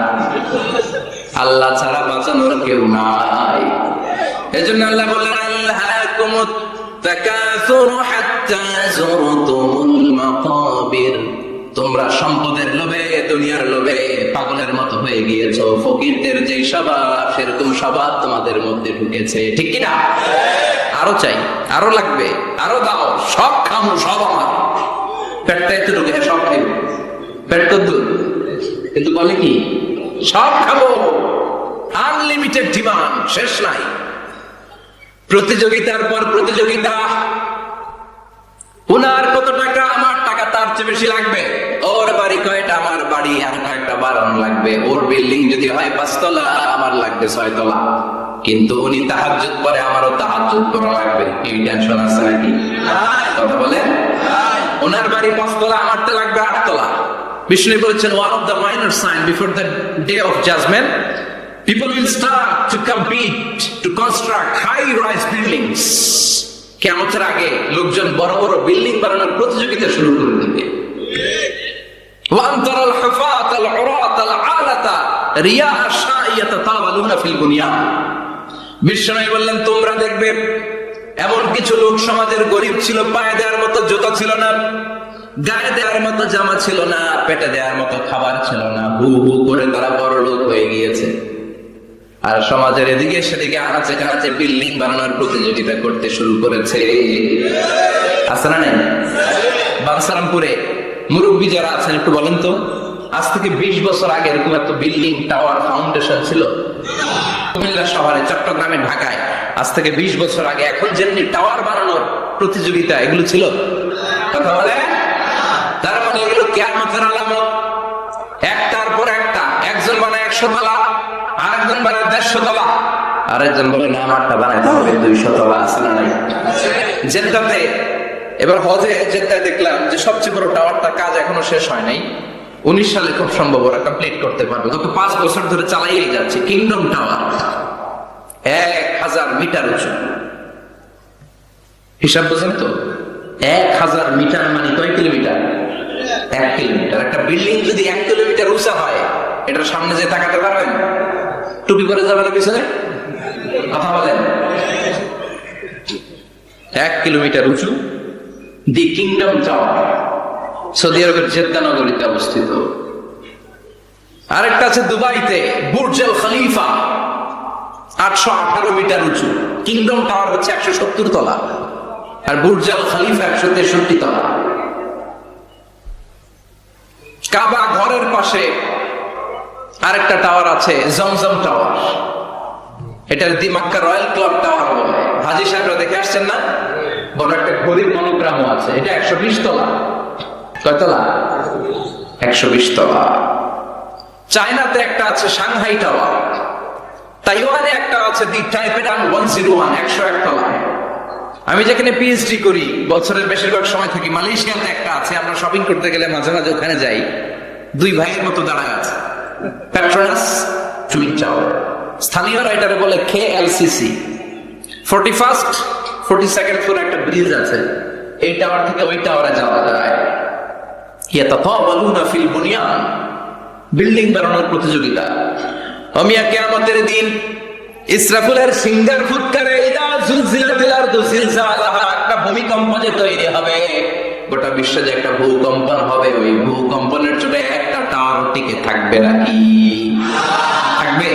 আল্লাহ ছাড়া বাঁচানোর কেউ নাই। এজন্য আল্লাহ বললেন আল্লাহাকুম আলহাকুমুত তাকাসুর হাত্তা যুরতুমুল মাকাবির, তোমরা সম্পদের লোভে, দুনিয়ার লোভে পাগলের মতো হয়ে গিয়েছো। ফকিরদের যে স্বভাব, সেরকম স্বভাব তোমাদের মধ্যে ঢুকেছে, ঠিক কিনা? আরো চাই, আরো লাগবে, আরো দাও, সব খামো, সব আমার। পেটটা একটু ঢুকে, সব খাইব, পেট তো দূর, কিন্তু বলে কি সব খাবো। আনলিমিটেড ডিমান্ড, শেষ নাই। প্রতিযোগিতার পর প্রতিযোগিতা। উনার কত টাকা, আমার টাকা তার চেয়ে বেশি লাগবে। ওর বাড়ি কয়টা, আমার বাড়ি আর কয়েকটা বাড়ানো লাগবে। ওর বিল্ডিং যদি হয় 5 তলা, আমার লাগবে 6 তলা। কিন্তু উনি তাহাজ্জুদ পড়ে, আমারও তাহাজ্জুদ করা লাগবে। এই টেনশন আছে নাকি? কথা বলেন। ওনার বাড়ি 5 তলা, আমারটা লাগবে 8 তলা। বিষ্ণু বলেছেন, one of the minor sign before the day of judgment, people will start to compete to construct high-rise buildings. কিয়ামতের আগে লোকজন বড় বড় বিল্ডিং বানানোর প্রতিযোগিতা শুরু করে দেবে। وَأَنْتَرَ الْحُفَاةَ الْعُرَاةَ الْعَالَةَ رِيَاءَ الشَّاءِ يَتَطَاوَلُونَ فِي الْبُنْيَانِ। বিষ্ণু বললেন, তোমরা দেখবে এমন কিছু লোক সমাজের গরিব ছিল, পায়ে দেওয়ার মতো জুতা ছিল না, গায়ে দেওয়ার মতো জামা ছিল না, পেটে দেওয়ার মতো খাবার ছিল না, হু হু করে তারা বড় লোক হয়ে গিয়েছে। আর সমাজের এদিকে সেদিকে আনাচে কানাচে বিল্ডিং বানানোর প্রতিযোগিতা করতে শুরু করেছে। আছে না নাই? বানসারামপুরে মুরব্বী যারা আছেন একটু বলেন তো, আজ থেকে 20 বছর আগে এরকম একটা বিল্ডিং, টাওয়ার, ফাউন্ডেশন ছিল কুমিল্লা শহরে, চট্টগ্রামে, ঢাকায়? আজ থেকে 20 বছর আগে এখন যেমনি টাওয়ার বানানোর প্রতিযোগিতা এগুলো ছিল? কথা বলে। তার মানে এগুলো কিয়ামতের আলামত। একটার পর একটা, একজন বানায় 100 তলা, আরেকজন বানায় 150 তলা, আরেকজন বলে না আমারটা বানাইতে হবে 200 তলা। আছে না নাই? জেদ্দাতে এবার হজে জেদ্দায় দেখলাম যে সবচেয়ে বড় টাওয়ারটা কাজ এখনো শেষ হয় নাই। 19 সালে খুব সম্ভব ওরা কমপ্লিট করতে পারবে। গত 5 বছর ধরে চালাইয়েই যাচ্ছে। কিংডম টাওয়ার 1000 মিটার উঁচু। হিসাব বোঝেন তো? 1000 মিটার মানে কয় কিলোমিটার? 1 কিলোমিটার। একটা বিল্ডিং যদি 1 কিলোমিটার উঁচা হয়, এটার সামনে যে তাকাতে পারবেন? টুপি পরে যাবে না পিছনে? কথা বলেন। 1 কিলোমিটার উঁচু, দি কিংডম টাওয়ার, সৌদি আরবের জেদ্দা নগরীতে অবস্থিত। আরেকটা আছে দুবাইতে, বুর্জ আল খলিফা, 818 মিটার উঁচু। কিংডম টাওয়ার হচ্ছে 170 তলা, আর বুর্জ আল খলিফা 163 তলা। কাবা ঘরের পাশে আরেকটা টাওয়ার আছে, জমজম টাওয়ার। এটার দি মক্কা রয়্যাল ক্লাব টাওয়ার বলে। হাজী সাহেবরা দেখে আসছেন না? বড় একটা ঘড়ির মনোগ্রামও আছে। এটা 120 তলা। কয় তলা? 120 তলা। চায়নাতে একটা আছে সাংহাই টাওয়ার। তাইওয়ানে একটা আছে দি টাইপেডান 101, 101 তলা। আমি যেখানে পিএইচডি করি, বছরের বেশিরভাগ সময় থাকি, মালয়েশিয়াতে একটা আছে। আমরা শপিং করতে গেলে মাঝে মাঝে ওখানে যাই। 2 ভাইয়ের মতো দাঁড়ায় আছে, পেট্রোনাস টুইন টাওয়ার। স্থানীয়রা এটারে বলে KLCC। 41st 42nd ফ্লোরে একটা ব্রিজ আছে, এই টাওয়ার থেকে ওই টাওয়ারে যাওয়া যায়। ইয়াতাতাওয়ালুনা ফিল বুনিয়ান, বিল্ডিং বানানোর প্রতিযোগিতা। ওমিয়া কিয়ামতের দিন ইসরাফিলের সিঙ্গার ফুৎকারে ইদা জুলজিলাতিল আরদু জিলজালাহা, একটা ভূমিকম্প যে তৈরি হবে, গোটা বিশ্বে যে একটা ভূকম্পন হবে, ওই ভূকম্পনের জন্য একটা টাওয়ার টিকে থাকবে নাকি? থাকবে।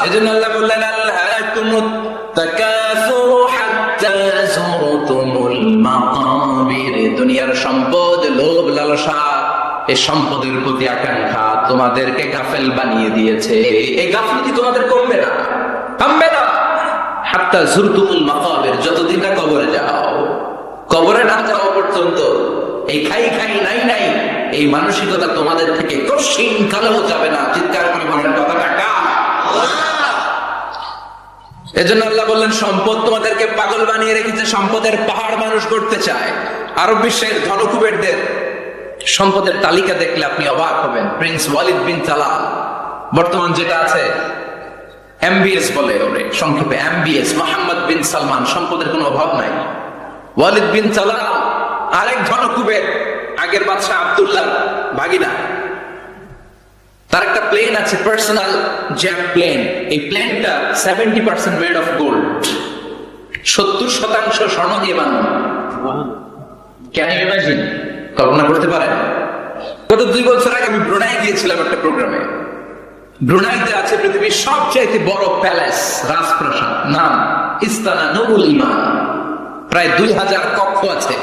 এজন্য আল্লাহ বললেন, আল্লাহকুমুত তাকাসুরু হাত্তা যুরতুমুল মাকাবির। দুনিয়ার সম্পদ, লোভ, লালসা, এই সম্পদের প্রতি আকাঙ্ক্ষা তোমাদেরকে গাফেল বানিয়ে দিয়েছে। এই গাফলতি তোমাদের কমবে না, থামবে না। হাত্তা যুরতুমুল মাকাবির, যতদিন না কবরে যাও। কবরে না যাওয়া পর্যন্ত এই খাই খাই নাই নাই এই মানসিকতা তোমাদের থেকে কঠিন কালেও যাবে না। চিৎকার করে বলেন কথাটা কার? এজন্য আল্লাহ বললেন, সম্পদ তোমাদেরকে পাগল বানিয়ে রেখেছে। সম্পদের পাহাড় মানুষ করতে চায়। আরব বিশ্বের ধনকুবেরদের সম্পদের তালিকা দেখলে আপনি অবাক হবেন। প্রিন্স ওয়ালিদ বিন তালাল, বর্তমান যেটা আছে MBS বলে ওরে সংক্ষেপে, MBS, মোহাম্মদ বিন সালমান, সম্পদের কোনো অভাব নাই। ওয়ালিদ বিন তালাল আরেক ধনকুবের, আগের বাদশাহ আব্দুল্লাহ ভাগিনা। তার একটা প্লেন আছে, পার্সোনাল জেট প্লেন। এই প্লেনটা 70% মেড অফ গোল্ড। 70% স্বর্ণ দিয়ে বানানো। Can you imagine? কল্পনা করতে পারেন? গত 2 বছর আগে আমি ব্রুনাই গিয়েছিলাম একটা প্রোগ্রামে। ব্রুনাইতে আছে পৃথিবীর সবচেয়ে বড় প্যালেস, রাজপ্রাসাদ, নাম ইস্তানা নুরুল ইমান। প্রায় 2000 কক্ষ আছে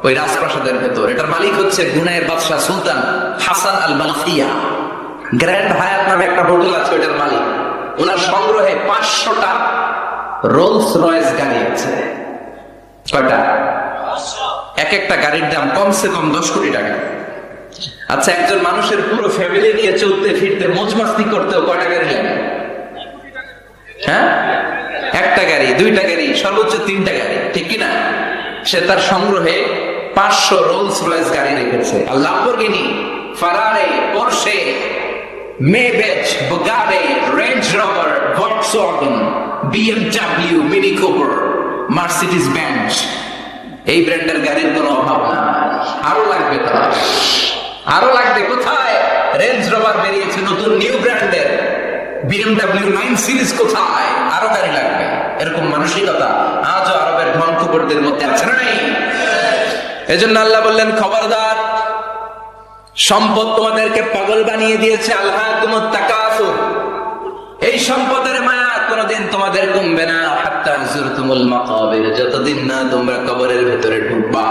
ওই রাজপ্রাসাদের ভেতর। এটার মালিক হচ্ছে ব্রুনাইয়ের বাদশাহ সুলতান হাসান আল বালখিয়া। গ্র্যান্ড হায়াত নামে একটা হোটেল আছে, ওটার মালিক। ওনার সংগ্রহে 500টা রোলস রয়েস গাড়ি আছে। কয়টা? এক একটা গাড়ির দাম কমসে কম 10 কোটি টাকা। আচ্ছা, একজন মানুষের পুরো ফ্যামিলি নিয়ে চলতে ফিরতে মজমাস্তি করতেও কয়টা গাড়ি লাগে? হ্যাঁ, একটা গাড়ি, 2টা গাড়ি, সর্বোচ্চ 3টা গাড়ি, ঠিক কিনা? সে তার সংগ্রহে 500 রোলস রয়েস গাড়ি রেখেছে। আর Lamborghini, Ferrari, Porsche, Maybach, Bugatti, Range Rover, Volkswagen, BMW, Mini Cooper, Mercedes Benz, এই ব্র্যান্ডের গাড়ির কোনো অভাব না। আরো লাগবে তার, আরো লাগবে। কোথায়? রেঞ্জ রোভার বেরিয়েছে নতুন নিউ ব্র্যান্ডের, বিএমডব্লিউ 9 সিরিজ কোথায়? আরো গাড়ি লাগবে। এরকম মানসিকতা আজও আরবের ধন কুবরদের মধ্যে আছে না নেই? এজন্য আল্লাহ বললেন, খবরদার, সম্পদ তোমাদেরকে পাগল বানিয়ে দিয়েছে। আলহাকুমুত তাকাসুর, এই সম্পদের মায়া কোনদিন তোমাদের কমবে না। হাত্তা যুরতুমুল মাকাবির, যতদিন না তোমরা কবরের ভেতরে ঢুকবা।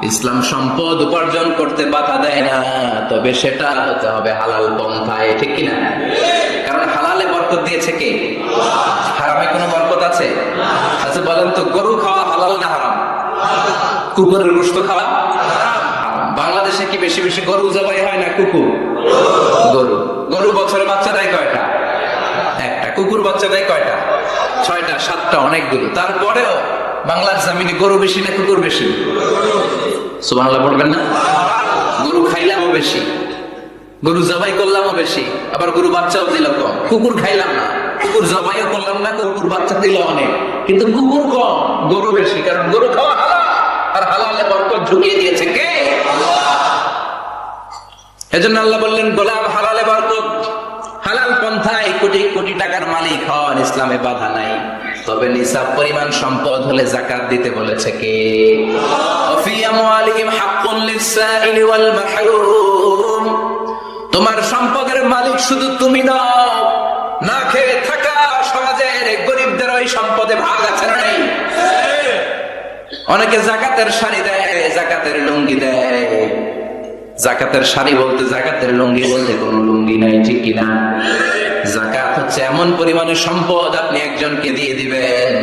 ইসলাম সম্পদ উপার্জন করতে বাধা দেয় না, তবে সেটা হতে হবে হালাল পন্থায়, ঠিক কিনা? কারণ হালালে বরকত দিয়েছে কে? হারামে কোনো বরকত আছে? আচ্ছা বলেন তো, গরু খাওয়া হালাল না হারাম? কুকুরের গোশত খাওয়া হারাম। বাংলাদেশে কি বেশি বেশি গরু জবাই হয় না কুকুর? গরু। গরু বছরে বাচ্চা দেয় কয়টা? একটা। কুকুর বাচ্চা দেয় কয়টা? 6টা 7টা, অনেকগুলো। তারপরেও বাংলার জমিনে গরু বেশি না কুকুর বেশি? সুবহানাল্লাহ বলবেন না? গরু খাইলামও বেশি, গরু জবাই করলামও বেশি, আবার গরু বাচ্চাও দিল কম। কুকুর খাইলাম না, কুকুর জবাইও করলাম না, কুকুর বাচ্চা দিল অনেক, কিন্তু কুকুর কম, গরু বেশি। কারণ গরু খাওয়া হালাল, আর হালালে বরকত ঝুলিয়ে দিয়েছে কে? এজন্য আল্লাহ বললেন, গোলাম হালালে বরকত, হালাল পন্থায় কোটি কোটি টাকার মালিক হন, ইসলামে বাধা নাই। তবে নিসাব পরিমাণ সম্পদ হলে যাকাত দিতে বলেছে কে? ফি আমওয়ালিহিম হাক্কুন লিস-সাইলি ওয়াল মাহরুম। তোমার সম্পদের মালিক শুধু তুমি নও, না খেয়ে থাকা সমাজের গরিবদের ওই সম্পদে ভাগ আছে না নেই? অনেকে যাকাতের শাড়ি দেয়, যাকাতের লুঙ্গি দেয়। যাকাতের শাড়ি বলতে, যাকাতের লুঙ্গি বলতে কোনো লুঙ্গি নাই, ঠিক কিনা? যাকাত হচ্ছে এমন পরিমাণে সম্পদ আপনি একজনকে দিয়ে দিবেন,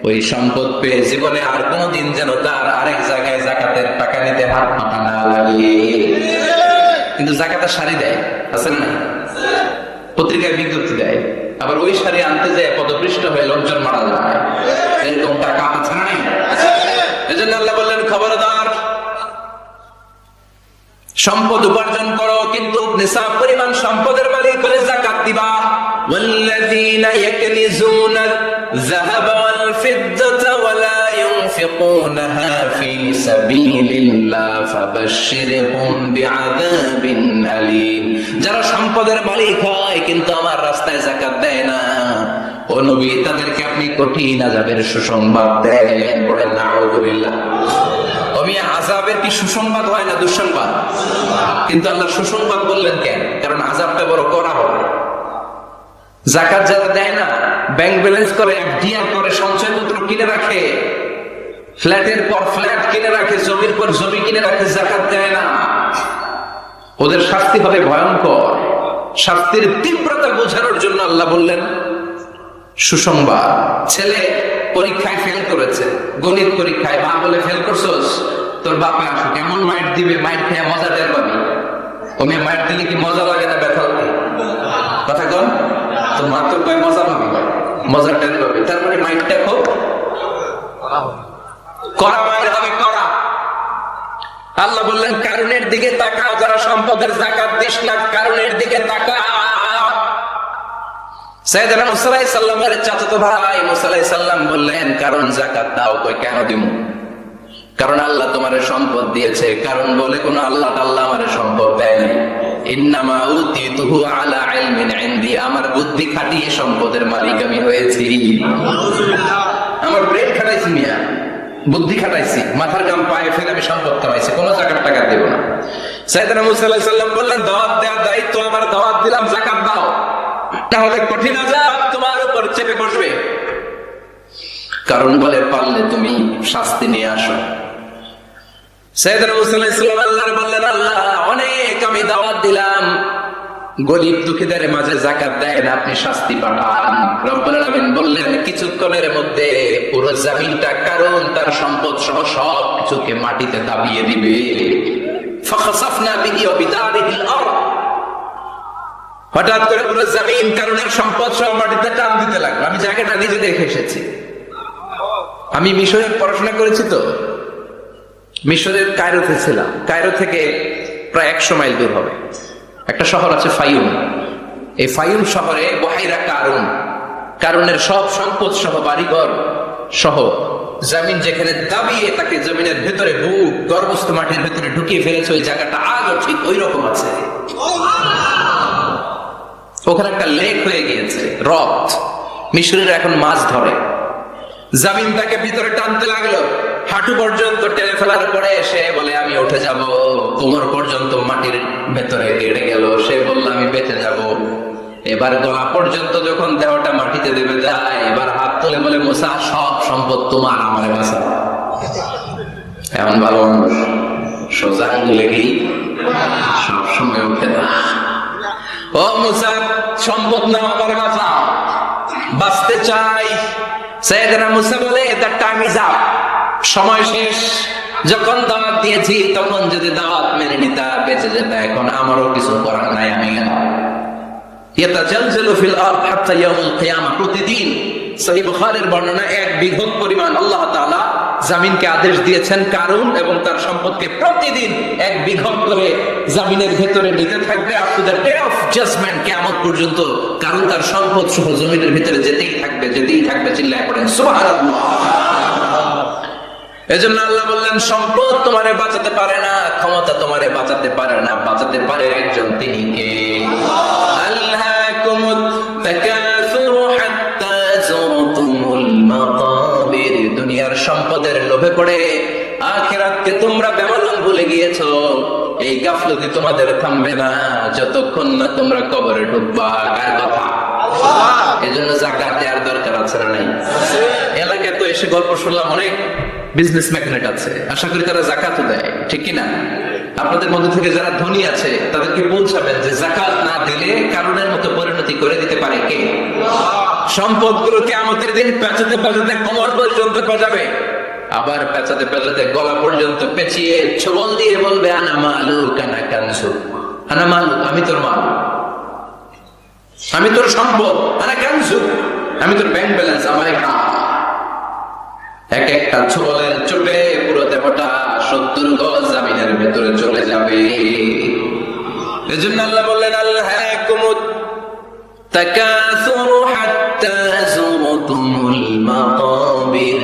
ওই সম্পদ পেয়ে জীবনে আর কোনদিন যেন তার আরেক জায়গায় যাকাতের টাকা নিতে হাত পাকা না লাগে। কিন্তু যাকাতের শাড়ি দেয়, আছে না? পত্রিকায় বিজ্ঞপ্তি দেয়, আবার ওই শাড়ি আনতে যায় পদপৃষ্ট হয়ে লোকজন মারা যায়। এরকম টাকা আছে না? এজন্য আল্লাহ বললেন, খবরদার, সম্পদ উপার্জন করো, কিন্তু নিসাব পরিমাণ সম্পদের মালিক হলে যাকাত দিবা। ওয়াল্লাযীনা ইয়াকনিজুনা আয-যাহাবা ওয়াল ফিদ্দাতা ওয়া লা ইউনফিকুনাহা ফী সাবিলিল্লাহ ফাবাশশিরহুম বিআযাবিন আলীম। যারা সম্পদের মালিক হয় কিন্তু আমার রাস্তায় যাকাত দেয় না, ও নবী, তাদেরকে আপনি কঠিন আযাবের সুসংবাদ দেন। বলেন নাউযুবিল্লাহ। আযাবের কি সুসংবাদ হয় না দুঃসংবাদ? কিন্তু আল্লাহ সুসংবাদ বললেন কেন? কারণ আযাবটা বড় কড়া হবে। যাকাত যারা দেয় না, ব্যাংক ব্যালেন্স করে, এফডিআর করে, সঞ্চয়পত্র কিনে রাখে, ফ্ল্যাটের পর ফ্ল্যাট কিনে রাখে, জমির পর জমি কিনে রাখে, যাকাত দেয় না, ওদের শাস্তি হবে ভয়ঙ্কর। শাস্তির তীব্রতা বোঝানোর জন্য আল্লাহ বললেন সুসংবাদ। ছেলে পরীক্ষায় ফেল করেছে, গণিত পরীক্ষায়, মা বলে ফেল করছস, তোর বাপে আসো, কেমন মাইট দিবে, মাইট খেয়ে মজা টের পাবি। তুমি মাইট দিলে কি মজা লাগে না ব্যথা লাগে? কথা কন, তোর মা তোর পায়ে মজা পাবি, মজা টের পাবি। তার মানে মাইটটা খুব কড়া মাইট হবে, কড়া। আল্লাহ বললেন, কারণের দিকে তাকাও, যারা সম্পদের যাকাত দিস না, কারণের দিকে তাকাও। সাইয়েদনা মুসা আলাইহিস সালামের চাচাতো ভাই মুসা আলাইহিস সালাম বললেন, কারণ যাকাত দাও। কই, কেন দিমু? কারণ আল্লাহ তোমারে সম্পদ দিয়েছে। কারণ বলে কোন আল্লাহ তাআলা আমারে সম্পদ দেয়নি। ইন্নামা উতিতুহু আলা ইলমিন ইনদি, আমার বুদ্ধি খাটিয়ে সম্পদের মালিক আমি হয়েছি। আমার ব্রেন খাটাইছি মিয়া, বুদ্ধি খাটাইছি, মাথার গাম পায়ে ফেলে আমি সম্পদ কামাইছি, কোনো জাকাত টাকা দেব না। সাইয়েদনা মুসা আলাইহিস সালাম বললেন, দাওয়াত দেওয়ার দায়িত্ব আমার, দাওয়াত দিলাম, যাকাত দাও, তাহলে কঠিন আযাব তোমার উপর চেপে বসবে। কারণ বলে, পারলে তুমি শাস্তি নিয়ে আসো। সাইয়েদনা মুসা আলাইহিস সালাম আল্লাহর বললেন, আল্লাহ অনেক আমি দাওয়াত দিলাম, গরিব দুঃখীদের মাঝে যাকাত দেন, আপনি শাস্তি পাঠান। রব্বুল আলামিন বললেন, কিছুক্ষণের মধ্যে পুরো জমিনটা কারণ তার সম্পদ সহ সব কিছুকে মাটিতে দাবিয়ে দিবে। ফাখাসাফনা বিহি ওয়া বিদারিহিল আরদ, হঠাৎ করে পুরো জমিন কারণের সম্পদ সহ মাটিতে টান দিতে লাগলো। আমি জায়গাটা নিজে দেখে এসেছি। আমি মিশরে পড়াশোনা করেছি, তো মিশরের কায়রোতে ছিলাম। কায়রো থেকে প্রায় 100 মাইল দূর হবে একটা শহর আছে ফাইউম। এই ফাইউম শহরে বহাইরা কারুন, কারুনের সব সম্পদ সহ বাড়িঘর সহ জমিন যেখানে দাবিয়ে তাকে জমিনের ভেতরে বুক গর্ভস্থ মাটির ভেতরে ঢুকিয়ে ফেলেছে, ওই জায়গাটা আজও ঠিক ওই রকম আছে। ওখানে একটা লেক হয়ে গিয়েছে, হ্রদ। মিশরীরা এখন মাছ ধরে। জমিন তাকে ভিতরে টানতে লাগলো, হাঁটু পর্যন্ত টেনে ফেলার পরে সে বলে, আমি উঠে যাব। কোমর পর্যন্ত মাটির ভেতরে কেটে গেল, সে বলল, আমি বেঁচে যাব। এবার গলা পর্যন্ত যখন দেহটা মাটিতে দেবে যায়, এবার হাত তুলে বলে, মুসা সব সম্পদ তোমার, আমার বাসা। এমন ভালো মানুষ সোজা আঙ্গুলে কি সবসময় উঠে না। ও মুসা, সম্পদ নাও, আমার বাসা, বাঁচতে চাই। সাইয়েদনা মুসা বলে, দ্য টাইম ইজ আপ, সময় শেষ। যখন দাওয়াত দিয়েছি তখন যদি দাওয়াত মেনে নিতা বেঁচে যেত, এখন আমারও কিছু করার নাই, আমি গেলাম। ইয়াতাজালজালু ফিল আরদ হাত্তা ইয়াউমুল কিয়ামা, প্রতিদিন সহিহ বুখারীর বর্ণনা 1 বিঘত পরিমাণ আল্লাহ তাআলা জমিনকে আদেশ দিয়েছেন কারুন এবং তার সম্পদকে প্রতিদিন 1 বিঘত করে জমিনের ভেতরে নিতে থাকবে, up to the day of judgment, কিয়ামত পর্যন্ত কারুন তার সম্পদ সহ জমিনের ভিতরে যেতেই থাকবে, যেতেই থাকবে। চিল্লায় পড়েন সুবহানাল্লাহ। এজন্য আল্লাহ বললেন, সম্পদ তোমারে বাঁচাতে পারে না, ক্ষমতা তোমারে বাঁচাতে পারে না, বাঁচাতে পারে একজন, তিনি কে? আল্লাহকুমুত তাকাসুরু হাত্তা যুরতুমুল মাকাবির, দুনিয়ার সম্পদের লোভে পড়ে আখিরাতকে তোমরা বেমালুম ভুলে গিয়েছো। এই গাফলতি তোমাদের থামবে না যতক্ষণ না তোমরা কবরে ঢুকবা। কার কথা? আল্লাহ। এজন্য যাকাত দেওয়ার দরকার আছে না নাই? এলাকায় তো এসে গল্প শুনলাম, অনেক বিজনেস ম্যাগনেট আছে, আশা করি তারা যাকাতও দেয়, ঠিক কিনা? আপনাদের মধ্যে থেকে যারা ধনী আছে তাদেরকে বলছেন যে যাকাত না দিলে কারণের মতো পরিণতি করে দিতে পারে কে? সম্পদগুলো কিয়ামতের দিন পেঁচাতে পেঁচাতে কোমর পর্যন্ত পেঁচাবে, আবার পেঁচাতে পেঁচাতে গলা পর্যন্ত পেঁচিয়ে ছোবল দিয়ে বলবে, আনা মালুক আনা কানসুক, আনা মালুক, আমি তোর মাল, আমি তোর সম্পদ, আনা কানসুক, আমি তোর ব্যাংক ব্যালেন্স, আমার এক একটা ছোবলের চোটে পুরো দেহটা 70 গজ জমিনের ভেতরে চলে যাবে। এজন্য আল্লাহ বললেন, আল্লাহকুমুত তাকাসুরু হাত্তা যুরতুমুল মাকাবির,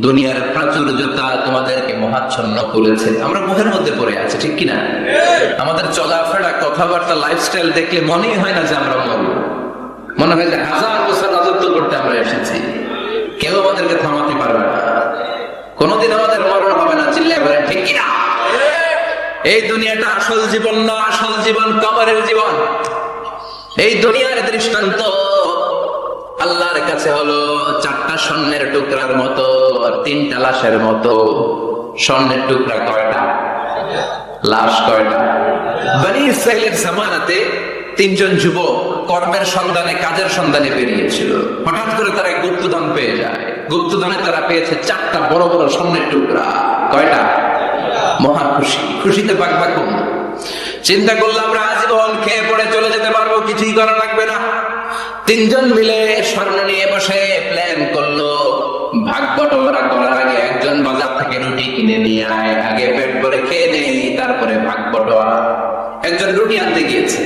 দুনিয়ার প্রাচুর্যতা তোমাদেরকে মোহাচ্ছন্ন করেছে। আমরা মুখের মধ্যে পড়ে আছি, ঠিক কিনা? আমাদের চলাফেরা, কথাবার্তা, লাইফস্টাইল দেখলে মনেই হয় না যে আমরা মরব, মনে হয় যে 1000 বছর রাজত্ব করতে আমরা এসেছি, কেউ আমাদেরকে থামাতে পারবে না, কোনদিন আমাদের মরণ হবে না। চিল্লায় বলেন ঠিক কিনা? এই দুনিয়াটা আসল জীবন না, আসল জীবন কবরের জীবন। এই দুনিয়ার দৃষ্টান্ত আল্লাহর কাছে হলো 4টা স্বর্ণের টুকরার মতো, 3টা লাশের মতো। স্বর্ণের টুকরা কয়টা? লাশ কয়টা? বনি ইসরাইলের জামানাতে 3 জন যুবক কর্মের সন্ধানে, কাজের সন্ধানে বেরিয়েছিল। হঠাৎ করে তারা গুপ্তধন পেয়ে যায়। গুপ্তধনে তারা পেয়েছে 4টা বড় বড় স্বর্ণের টুকরা। কয়টা? মহা খুশি, খুশিতে বাকবাকুম। চিন্তা করলাম, আমরা আজীবন খেয়ে পড়ে চলে যেতে পারবো, কিছুই করা লাগবে না। 3 জন মিলে স্বর্ণ নিয়ে বসে প্ল্যান করলো, ভাগ বটোয়ারা করার আগে একজন বাজার থেকে রুটি কিনে নিয়ে আয়, আগে পেট ভরে খেয়ে নেই, তারপরে ভাগ বটোয়ারা। একজন রুটি আনতে গিয়েছে,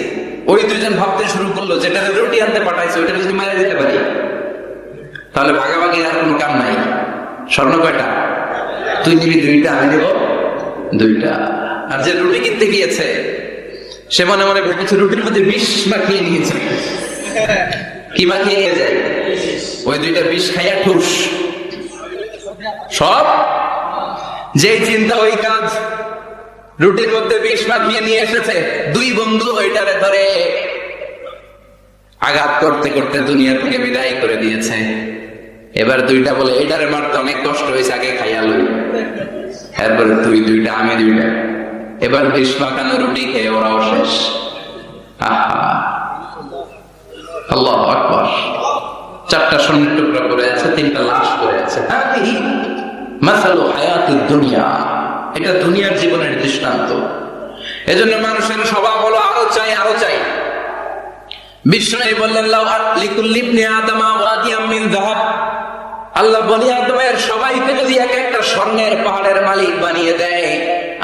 ওই 2 জন ভাবতে শুরু করলো, যেটা রুটি আনতে পাঠাইছে ওইটা যদি মারা দিতে পারি তাহলে ভাগাভাগি আর কোনো কাম নাই। স্বর্ণ কয়টা? তুই নিবি 2টা, আমি দেব 2টা। আর যে রুটি কিনতে গিয়েছে সে মনে মনে ভেবেছে রুটির মধ্যে বিষ মাখিয়ে নিয়েছে। কি মাখিয়ে নিয়ে যায়? ওই 2টা বিষ খাইয়া ঠুস। সব যে চিন্তা ওই কাজ। রুটির মধ্যে বিষ মাখিয়ে নিয়ে এসেছে, দুই বন্ধু ওইটারে ধরে আঘাত করতে করতে দুনিয়া থেকে বিদায় করে দিয়েছে। এবার দুইটা বলে এটারে মারতে অনেক কষ্ট হয়েছে, আগে খাইয়া লই। এরপরে তুই দুইটা, আমি দুইটা। এবার বিষ মাখানো রুটি খেয়ে ওরাও শেষ। আহা, আল্লাহু আকবার। 4টা স্বর্ণের টুকরা পড়ে আছে, 3টা লাশ পড়ে আছে। মাসালু হায়াতুদ দুনিয়া, এটা দুনিয়ার জীবনের দৃষ্টান্ত। এজন্য মানুষের স্বভাব হলো আরো চাই, আরো চাই। বিষ্ণু বললেন লাউ লিকুল্লি ইবনি আদম ওয়াদিয়াম মিন যাহাব, আল্লাহ বনি আদমের সবাইকে যদি এক একটা স্বর্ণের পাহাড়ের মালিক বানিয়ে দেয়,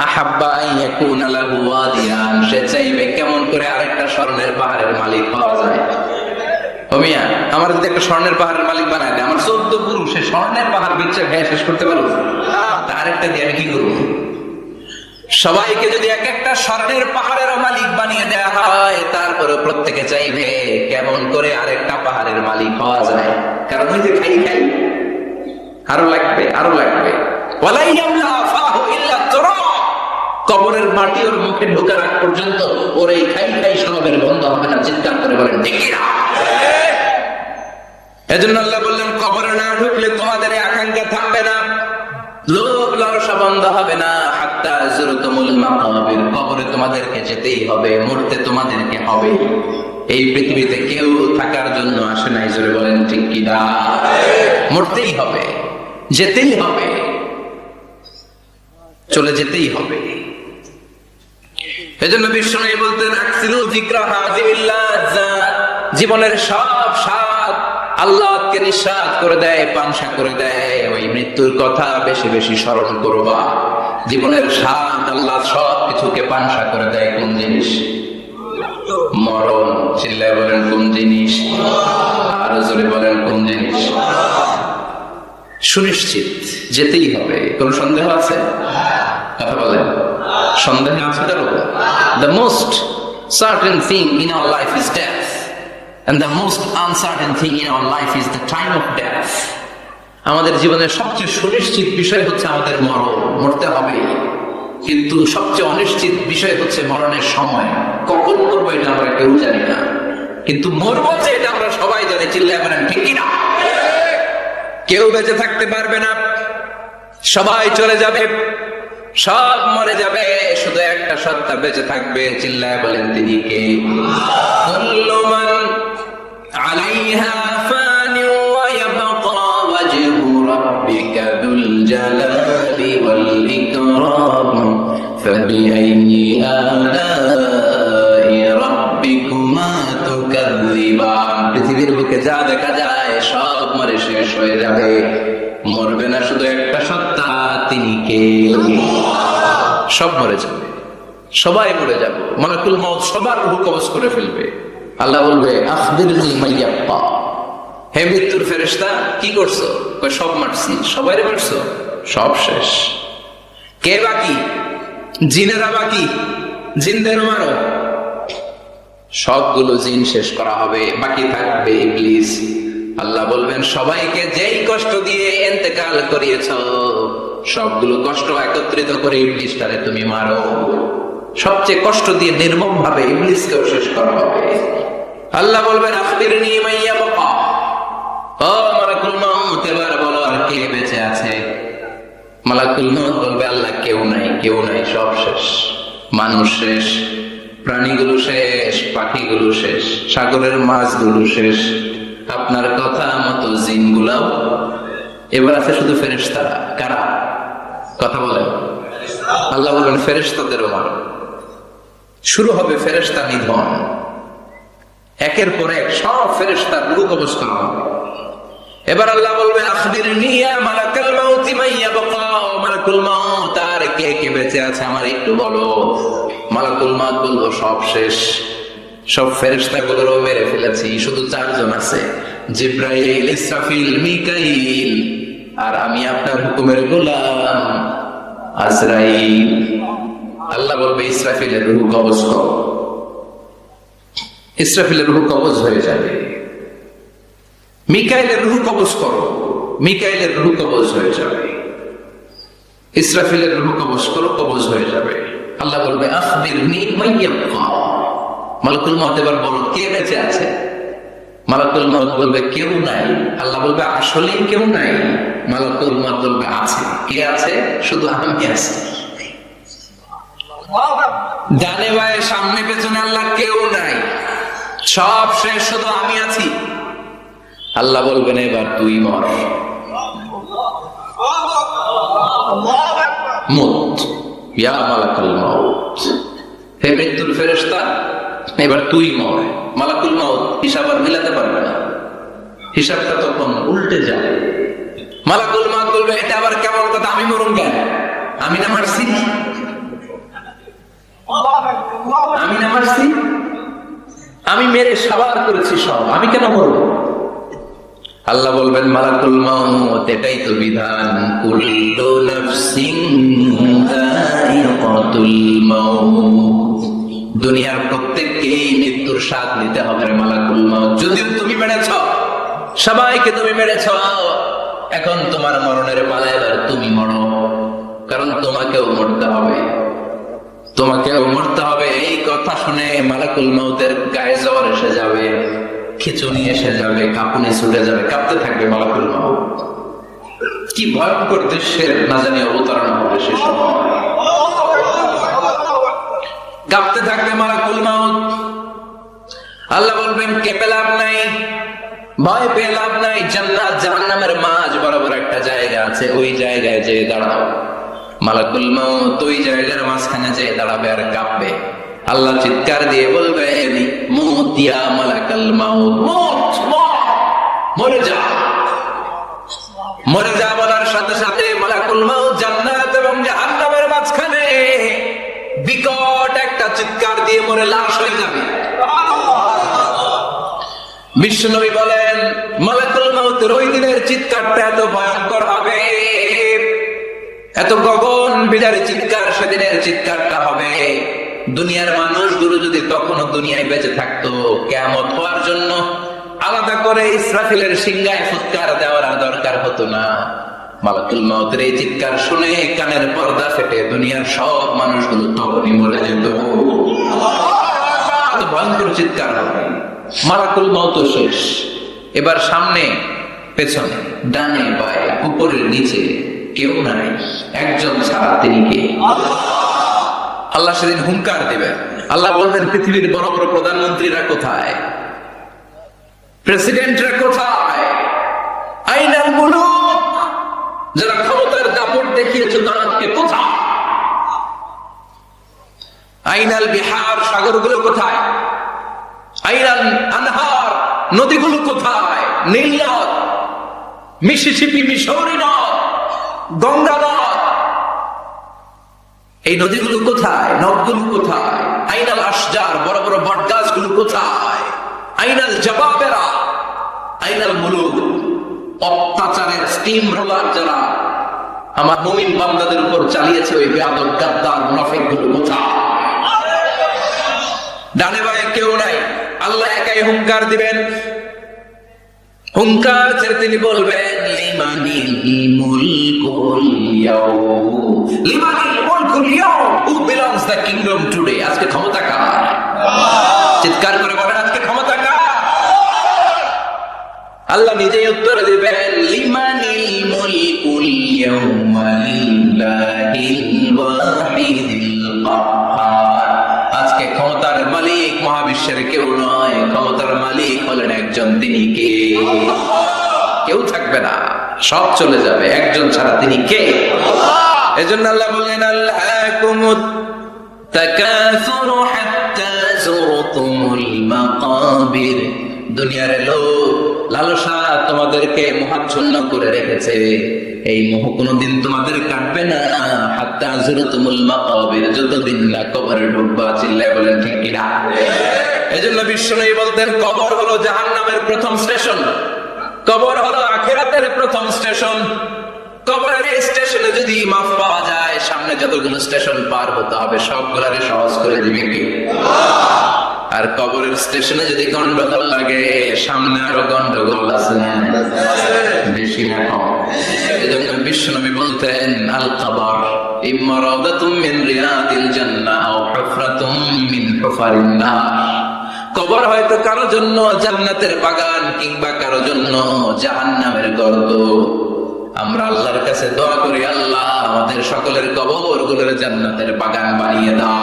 আহাব্বা আন ইয়াকুনা লাহু ওয়াদিয়ান, সে চাইবে কেমন করে আরেকটা স্বর্ণের পাহাড়ের মালিক পাওয়া যায়। ও মিয়া, আমার যদি একটা স্বর্ণের পাহাড়ের মালিক বানায় দেয়, আমার 14 পুরুষ সে স্বর্ণের পাহাড় বেচে খেয়ে শেষ করতে পারবো? আরেকটা দিয়ে আমি কি করবো? সবাইকে যদি এক একটা স্বর্ণের পাহাড়ের মালিক বানিয়ে দেওয়া হয়, তারপরে প্রত্যেকে চাইবে কেমন করে আরেকটা পাহাড়ের মালিক হওয়া যায়। কারণ ওই যে খাই খাই, আরো লাগবে, আরো লাগবে। কবরের মাটি ওর মুখে ঢোকার আগ পর্যন্ত ওর এই খাই খাই স্বভাবের বন্ধ হবে না। চিৎকার করে বলেন ঠিক না? এজন্য আল্লাহ বললেন কবরে না ঢুকলে তোমাদের আকাঙ্ক্ষা থামবে না, লোভ লালসা বন্ধ হবে না। হাত্তা যুরতুমুল মাকাবির, কবরে তোমাদেরকে যেতেই হবে, মরতে তোমাদেরকে হবে। এই পৃথিবীতে কেউ থাকার জন্য আসে নাই, জোরে বলেন ঠিক কি না? মরতেই হবে, যেতেই হবে, চলে যেতেই হবে। এজন্য বিষ্ণু বলতেন আকসিরু যিকরা হাযিহিল লাযাত, জীবনের সব স্বাদ আল্লাহকে নিঃস্বাদ করে দেয়, পাংশা করে দেয়। ওই মৃত্যুর কথা বেশি বেশি স্মরণ করবা। জীবনের স্বাদ আল্লাহ সব কিছুকে পাংশা করে দেয়। কোন জিনিস? মরণ। চিল্লায় বলেন কোন জিনিস? আরো জোরে বলেন কোন জিনিস? সুনিশ্চিত যেতেই হবে। কোন সন্দেহ আছে? কথা বলেন, সন্দেহ আছে তার উপর? The most certain thing in our life is death. And the most uncertain thing in our life is the time of death. আমাদের জীবনের সবচেয়ে সুনিশ্চিত বিষয় হচ্ছে আমাদের মরণ, মরতে হবে। কিন্তু সবচেয়ে অনিশ্চিত বিষয় হচ্ছে মরণের সময়। কখন মরবো এটা আমরা কেউ জানি না, কিন্তু মরবো যে এটা আমরা সবাই জানি। চিল্লায় বলেন ঠিক না? কেউ বেঁচে থাকতে পারবে না, সবাই চলে যাবে, সব মরে যাবে, শুধু একটা সত্তা বেঁচে থাকবে। চিল্লায় বলেন তিনি কে? কুল্লু মান আলাইহা ফানি ওয়া ইয়াবকা ওয়াজহু রাব্বিকা যুল জালালি ওয়াল ইকরাম ফাবিআইয়ি আলাই রাব্বিকুমা তুকাযযিবান। পৃথিবীর বুকে যা দেখা যায় সব মরে শেষ হয়ে যাবে, মরবে না শুধু একটা সত্তা, তিনি কে? সব মরে যাবে, সবাই মরে যাব। মালাকুল মউত সবার রূহ কবজ করে ফেলবে। আল্লাহ বলবে আখবিরনি মাইয়াব্বা, হে মৃত্যুর ফেরেশতা কি করছো? কই সব মারছি। সবাইরে মারছো? সব শেষ। কে বাকি? জিনেরা বাকি, জিনদের মারো। সবগুলো জিন শেষ করা হবে, বাকি থাকবে ইবলিস। আল্লাহ বলবেন সবাইকে যেই কষ্ট দিয়ে ইন্তেকাল করিয়েছো, সবগুলো কষ্ট একত্রিত করে ইবলিসটারে তুমি মারো। সবচেয়ে কষ্ট দিয়ে নির্মম ভাবে ইবলিসকেও শেষ করা হবে। আল্লাহ বলবেন আখবিরনি মাইয়াবকা, ও মালাকুল মউত এবার বলো আর কে বেঁচে আছে? মালাকুল মউত বলবে আল্লাহ কেউ নাই, কেউ নাই, সব শেষ। মানুষ শেষ, প্রাণীগুলো শেষ, পাখিগুলো শেষ, সাগরের মাছগুলো শেষ, আপনার কথা মতো জিনগুলাও। এবার আছে শুধু ফেরেশতারা। কারা? কথা বলেন। আল্লাহ বলবেন ফেরেশতাদেরও মারো। শুরু হবে ফেরেশতা নিধন। একের পর এক সব ফেরেশতার রূহ কবজ করা হবে। এবার আল্লাহ বলবে আখবিরনি ইয়া মালাকাল মাউত মাইয়াবকা, মালাকুল মউত আর কে কে বেঁচে আছে আমার একটু বলো। মালাকুল মউত বলবো সব শেষ, সব ফেরেশতাগুলোরও মেরে ফেলেছি, শুধু 4 জন আছে, জিব্রাইল, ইসরাফিল, মিকাইল, আর আমি আপনার হুকুমের গোলাম আজরাইল। আল্লাহ বলবে ইসরাফিলের রূহ কবজ করো। ইসরাফিলের রূহ কবজ হয়ে যাবে। মিকাইলের রূহ কবজ করো, মিকাইলের রূহ কবজ হয়ে যাবে। ইসরাফিলের রূহ কবজ করো, কবজ হয়ে যাবে। আল্লাহ বলবে আখবিরনি মান ইয়াবকা। মালাকুল মউত এবার বলো কে বেঁচে আছে? মালাকুল মউত বলবে কেউ নাই। আল্লাহ বলবে আসলেই কেউ নাই? মালাকুল মউত বলবে আছে। কে আছে? শুধু আমি আছি। ডানে বায়ে সামনে পেছনে আল্লাহ কেউ নাই, সব শেষ, শুধু আমি আছি। আল্লাহ বলবেন এবার তুই মর, মুত ইয়া মালাকুল মউত। হে মৃত্যুর ফেরেশতা, এবার তুই মর। মালাকুল মউত হিসাব আর মিলাতে পারবে না, হিসাবটা তখন উল্টে যায়। মালাকুল মউত বলবে এটা আবার কেমন কথা, আমি মরুন কেন? আমি না মারছি, আমি না মারছি, আমি মেরে সাবার করেছি সব, আমি কেন মরবো? আল্লাহ বলবেন মালাকুল মউত এটাই তো বিধান, কুল্লু নাফসিন যায়িকাতুল মাউত। দুনিয়ার প্রত্যেককেই মৃত্যুর স্বাদ নিতে হবে মালাকুল মউত। যদিও তুমি মেরেছ, সবাইকে তুমি মেরেছ, এখন তোমার মরণের পালা, এবার তুমি মরো, কারণ তোমাকেও মরতে হবে, তোমাকেও মরতে হবে। এই কথা শুনে মালাকুল মউতের গায়ে জ্বর এসে যাবে, খিঁচুনি এসে যাবে, কাঁপুনি ছুটে যাবে, কাঁপতে থাকবে মালাকুল মউত। কি ভয়ঙ্কর দৃশ্যের না জানি অবতারণা হবে সে সময়। কাঁপতে থাকবে মালাকুল মউত। আল্লাহ বলবেন কেঁপে লাভ নাই, ভয় পেয়ে লাভ নাই। জান্নাত জাহান্নামের মাঝ বরাবর একটা জায়গা আছে, ওই জায়গায় যেয়ে দাঁড়াও। মালাকুল মউত ওই জায়গার মাঝখানে যেয়ে দাঁড়াবে আর কাঁপবে। আল্লাহ চিৎকার দিয়ে বলবে মুত ইয়া মালাকুল মউত, মুত, মরে যা, মরে যা। বলার সাথে সাথে মালাকুল মউত জান্নাত এবং জাহান্নামের মাঝখানে বিকট একটা চিৎকার দিয়ে মরে লাশ হয়ে যাবে। বিশ্বনবী বলেন মালাকুল মউতের ওই দিনের চিৎকারটা এত ভয়ঙ্কর হবে, এত গগন বিদারী চিৎকার সেদিনের চিৎকারটা হবে। দুনিয়ার মানুষগুলো যদি তখনও দুনিয়ায় বেঁচে থাকতো, কিয়ামত হওয়ার জন্য আলাদা করে ইসরাফিলের সিংহায় ফুৎকার দেওয়ার দরকার হতো না। মালাকুল মউতের এই চিৎকার শুনে কানের পর্দা ফেটে দুনিয়ার সব মানুষগুলো তখনই মরে যেত। ভয়ঙ্কর চিৎকার হবে। মালাকুল মউত শেষ, এবার সামনে পেছনে ডানে বায়ে উপরের নিচে কেউ নাই, একজন ছাড়া, তিনি কে? আল্লাহ সেদিন হুঙ্কার দিবেন। আল্লাহ বলবেন পৃথিবীর বড় বড় প্রধানমন্ত্রীরা কোথায়, প্রেসিডেন্টরা কোথায়, আইনাল মুলুক, যারা ক্ষমতার দাপট দেখিয়েছে তাদেরকে কোথায়? আইনাল বিহার, সাগরগুলো কোথায়? আইনাল আনহার, নদীগুলো কোথায়? নীল নদ, মিসিসিপি, মিসৌরি নদ, গঙ্গা নদ, এই নদীগুলো কোথায়? নদগুলো কোথায়? আইনাল আশজার, বড় বড় বট গাছগুলো কোথায়? আইনাল জবাবেরা, আইনাল মুলুক, অত্যাচারের স্টিম রোলার যারা আমার মুমিন বান্দাদের উপর চালিয়েছে, ওই বেয়াদব গাদ্দার মুনাফিকগুলো কোথায়? ডানে বায়ে কেউ নাই, আল্লাহ একাই হুঙ্কার দিবেন। হুঙ্কার ছেড়ে তিনি বলবেন লিমানিল মুলকুল ইয়াউম, লিমানিল মুলকুল ইয়াউম, who belongs the kingdom today. আজকে ক্ষমতা কার? চিৎকার করে বলেন আজকে ক্ষমতা কার? আল্লাহ নিজেই উত্তর দিবেন লিমানিল মুলকুল ইয়াউমা লিল্লাহিল ওয়াহিদিল কাহ্হার। আজকে ক্ষমতার মালিক মহাবিশ্বের কেউ নয়, ক্ষমতার মালিক হলেন একজন, তিনি কে? কেউ থাকবে না, সব চলে যাবে, একজন ছাড়া, তিনি কে? এজন্য আল্লাহ বললেন আল্লাহকুমুত তাকাসুরু হাত্তা যুরতুমুল মাকাবির। দুনিয়ার লোভ লালসা তোমাদেরকে মোহাচ্ছন্ন করে রেখেছে, এই মোহ কোনদিন তোমাদের কাটবে না। হাত্তা যুরতুমুল মাকাবির, যতদিন না কবরে ঢুকবা। চিল্লায় বলেন ঠিক কিনা? এজন্য বিশ্বনবী বলতেন কবর হলো জাহান্নামের প্রথম স্টেশন, কবর হলো আখিরাতের প্রথম স্টেশন। কবরের এই স্টেশনে যদি মাফ পাওয়া যায়, সামনে যতগুলো স্টেশন পার হতে হবে সবগুলারে সহজ করে দিবে কে? আর কবরের স্টেশনে যদি গন্ডগোল লাগে, সামনে আরো গন্ডগোল আছে, বেশি না কম? এজন্য বিশ্বনবী বলতেন, আল কবর ইম্মা রাওদাতুম মিন রিয়াদিল জান্নাহ আও হুফরাতুম মিন হুফারিন নার। কবর হয়তো কারো জন্য জান্নাতের বাগান, কিংবা কারো জন্য জাহান্নামের গর্ত। আমরা আল্লাহর কাছে দোয়া করি, আল্লাহ আমাদের সকলের কবরগুলোর জান্নাতের বাগান বানিয়ে দাও।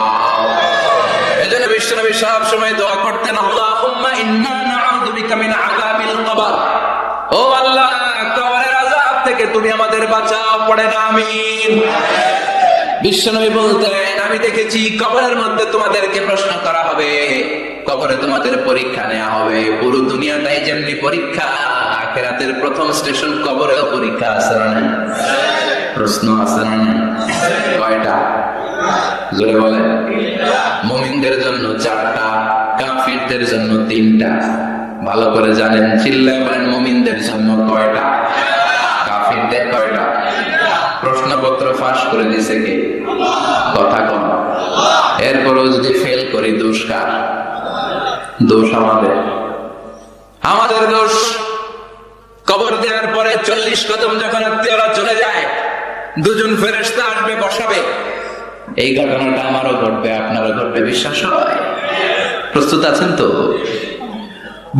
এজন্য বিশ্বনবী সব সময় দোয়া করতেন, আল্লাহুম্মা ইন্না নাউযু বিকা মিন আযাবিল কবর। ও আল্লাহ, কবরের আযাব থেকে তুমি আমাদের বাঁচাও, পড়েন আমিন। বিশ্বনবী বলতেন, আমি দেখেছি কবরের মধ্যে তোমাদেরকে প্রশ্ন করা হবে, কবরে তোমাদের পরীক্ষা নেওয়া হবে। পুরো দুনিয়াটাই যেমনি পরীক্ষা, আখিরাতের প্রথম স্টেশন কবরেও পরীক্ষা আছে না? প্রশ্ন আছে না? কয়টা? জোরে বলে। মুমিনদের জন্য 4টা, কাফিরদের জন্য 3টা। ভালো করে জানেন, চিল্লায় বলেন, মুমিনদের জন্য কয়টা, কাফিরদের কয়টা? প্রশ্নপত্র ফাঁস করে দিছে কে? কথা কম। এরপরও যদি ফেল করি, দোষ কার? দোষ আমাদের, আমাদের দোষ। কবর দেওয়ার পরে 40 কদম যখন আত্মীয়রা চলে যায়, 2জন ফেরেশতা আসবে, বসাবে। এই ঘটনাটা আমারও ঘটবে, আপনারও ঘটবে, বিশ্বাস হয়? প্রস্তুত আছেন তো?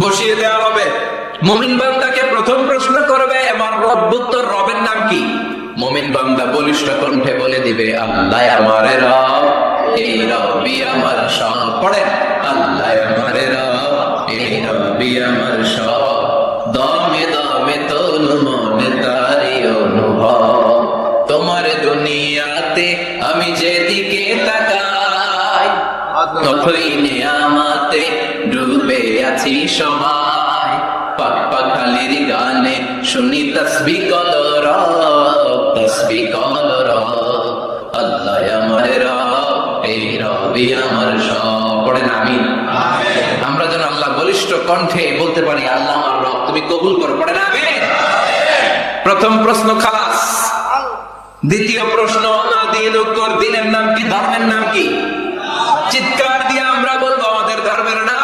বসিয়ে দেওয়া হবে। মুমিন বান্দাকে প্রথম প্রশ্ন করবে, আমার রব, তোর রবের নাম কি? মুমিন বান্দা বলিষ্ঠ কণ্ঠে বলে দিবে, আল্লাহ আমার রব, এই রবই আমার সব। পড়েন, আল্লাহ আমার রব, এই রবই আমার সব। দমে দমে তনু মনে তারি অনুভব। তোমার দুনিয়াতে আমি যেদিকে তাকাই, ততই নিয়ামতে ডুবে আছি সবাই। পাখালির গানে শুনি তাসবিহ কলরব, তাসবিহ কলরব। আল্লাহ আমার রব, এই রবই আমার সব। পড়েন আমিন। আমরা যেন আল্লাহ বলিষ্ঠ কণ্ঠে বলতে পারি, আল্লাহ আমার রব, তুমি কবুল করো। পড়েন আমিন। প্রথম প্রশ্ন খালাস। দ্বিতীয় প্রশ্ন না দিয়ে উত্তর, দিনের নাম কি, ধর্মের নাম কি? চিৎকার দিয়ে আমরা বলবো আমাদের ধর্মের নাম।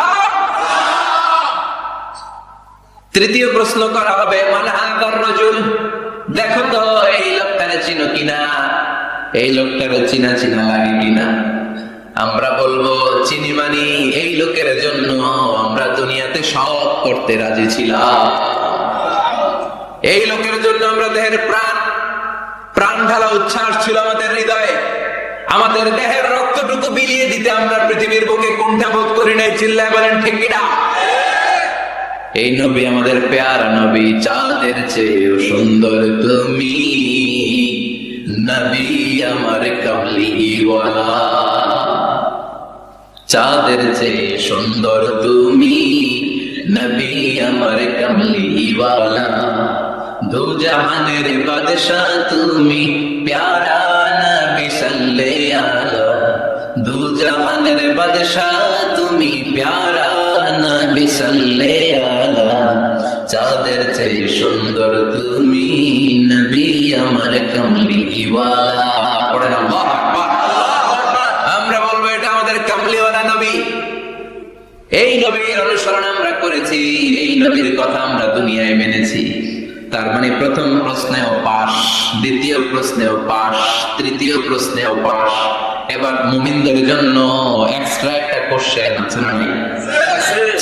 তৃতীয় প্রশ্ন করা হবে, মান হাযার রাজুল, দেখো তো এই লোকটারে চিনো কিনা, এই লোকটারে চিনা চিনা লাগে কিনা। আমরা বলবো, চিনি মানি, এই লোকের জন্য আমরা দুনিয়াতে সব করতে রাজি ছিলাম। এই লোকের জন্য আমরা দেহের প্রাণ ঢালা উচ্ছ্বাস ছিল আমাদের হৃদয়ে। আমাদের দেহের রক্তটুকু বিলিয়ে দিতে আমরা পৃথিবীর বুকে কুণ্ঠাবোধ করি নাই। চিল্লায় বলেন ঠিক কিনা? এই নবী আমাদের পেয়ারা নবী, চাঁদের চেয়েও সুন্দর তুমি, নবী আমার কামলিওয়ালা। চাঁদের চেয়ে সুন্দর তুমি, নবী আমার কামলিওয়ালা। দু জাহানের বাদশাহ তুমি, প্যারা নবী সাল্লাল্লাহু আলাইহি। দু জাহানের বাদশাহ তুমি, প্যারা নবী সাল্লাল্লাহু আলাইহি। চাঁদের চেয়ে সুন্দর তুমি, নবী আমার কামলিওয়ালা। পড়েন আল্লাহু আকবার। আমরা বলবো, এটা আমাদের কামলিওয়ালা নবী। এই নবীর অনুসরণ আমরা করেছি, এই নবীর কথা আমরা দুনিয়ায় মেনেছি। তার মানে প্রথম প্রশ্নেও পাস, দ্বিতীয় প্রশ্নেও পাস, তৃতীয় প্রশ্নেও পাস। এবার মুমিনদের জন্য এক্সট্রা একটা কোশ্চেন আছে মানে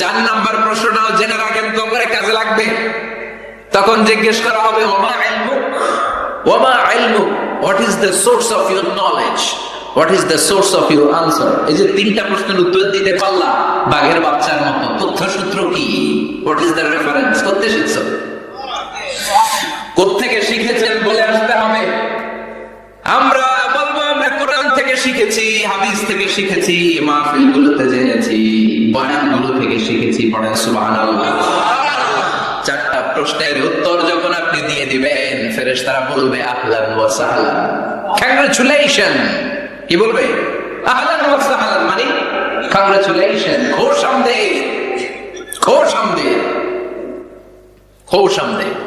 4 নাম্বার প্রশ্নটাও জেনে রাখেন, কবরে কাজে লাগবে। তখন জিজ্ঞেস করা হবে, ওমা ইলমুক, ওমা ইলমুক, what is the source of your knowledge, what is the source of your answer. এই যে 3টা প্রশ্নের উত্তর দিতে পারলা বাঘের বাচ্চার মতো, তথ্যসূত্র কি, হোয়াট ইজ দ্য রেফারেন্স, করতে শিখছো, কোত্থেকে শিখেছেন বলে আসতে হবে। আমরা বলবো, আমরা কোরআন থেকে শিখেছি, হাদিস থেকে শিখেছি, মাহফিলগুলোতে জেনেছি, বয়ানগুলো থেকে শিখেছি। পড়েন সুবহানাল্লাহ। 4টা প্রশ্নের উত্তর যখন আপনি দিয়ে দিবেন, ফেরেশতারা বলবে, আহলান ওয়া সাহলান, কংগ্রাচুলেশন। কি বলবে? আহলান ওয়া সাহলান, মানে কংগ্রাচুলেশন, খুশ আমদেদ, খুশ আমদেদ, খুশ আমদেদ।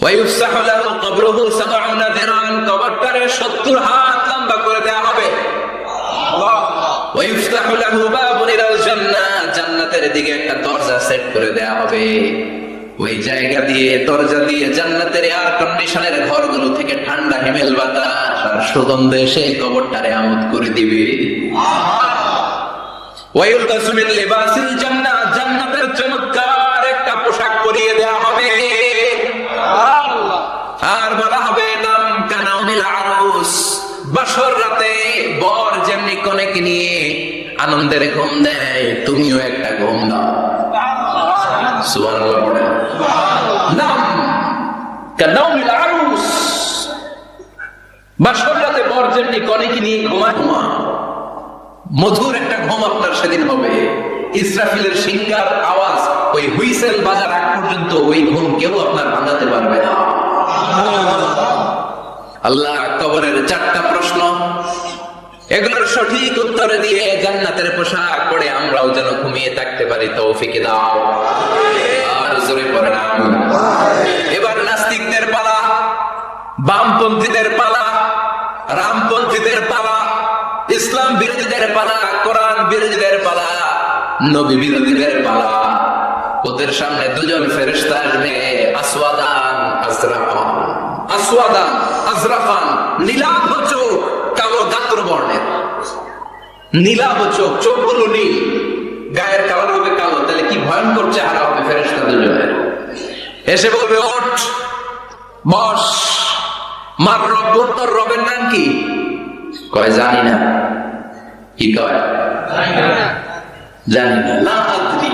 ওয়ায়ুফসাহু লাহু কবরুহু 70 যিরান, কবরটারে 70 হাত লম্বা করে দেওয়া হবে। ওয়ায়ুফতাহু লাহু বাবুন ইলাল জান্নাহ, জান্নাতের দিকে একটা দরজা সেট করে দেয়া হবে। ওই জায়গা দিয়ে, দরজা দিয়ে জান্নাতের এয়ার কন্ডিশনের ঘরগুলো থেকে ঠান্ডা হিমেল বাতাস আর সুগন্ধে সেই কবরটারে আমোদ করে দিবে। ওয়ায়ুলবাসু মিন লিবাসিল জান্নাহ, জান্নাতের চমৎকার একটা পোশাক পরিয়ে দেয়া হবে। আর বলা হবে নাম কানাউমিল আরুস, বাসর রাতে বর যেমনি কনেকে নিয়ে আনন্দের ঘুম দেয়, তুমিও একটা ঘুম দাও। সুবহানাল্লাহ পড়ে নাম কানাউমিল আরুস, বাসর রাতে বর যেমনি কনেকে নিয়ে ঘুমায়, মধুর একটা ঘুম আপনার সেদিন হবে। ইসরাফিলের সিংহার আওয়াজ ওই হুইসেল বাজার আগ পর্যন্ত ওই ঘুম কেউ আপনার ভাঙাতে পারবে না। আল্লাহ কবরের 4টা প্রশ্ন, এগুলোর সঠিক উত্তরে দিয়ে জান্নাতের পোশাক পরে আমরাও যেন ঘুমিয়ে থাকতে পারি, তৌফিক দাও। আর জোরে পড়ে না। এবার নাস্তিকদের পালা, বামপন্থীদের পালা, রামপন্থীদের পালা, ইসলাম বিরোধীদের পালা, কোরআন বিরোধীদের পালা, নবী বিরোধীদের পালা। ওদের সামনে দুজন ফেরেশতা আসবে, আসওয়াদান আজরাকান, আসওয়াদান আজরাকান, নীলাভ চোখ, কালো গাত্র বর্ণের, নীলাভ চোখ, চোখগুলো নীল, গায়ের কালার হবে কালো। তাহলে কি ভয়ঙ্কর চেহারা হবে ফেরেশতা দুজনের। এসে বলবে ওঠ, বস, মার রব, তোর রবের নাম কি? কয় জানি না। কি কয়? জানি না। লা আদরি,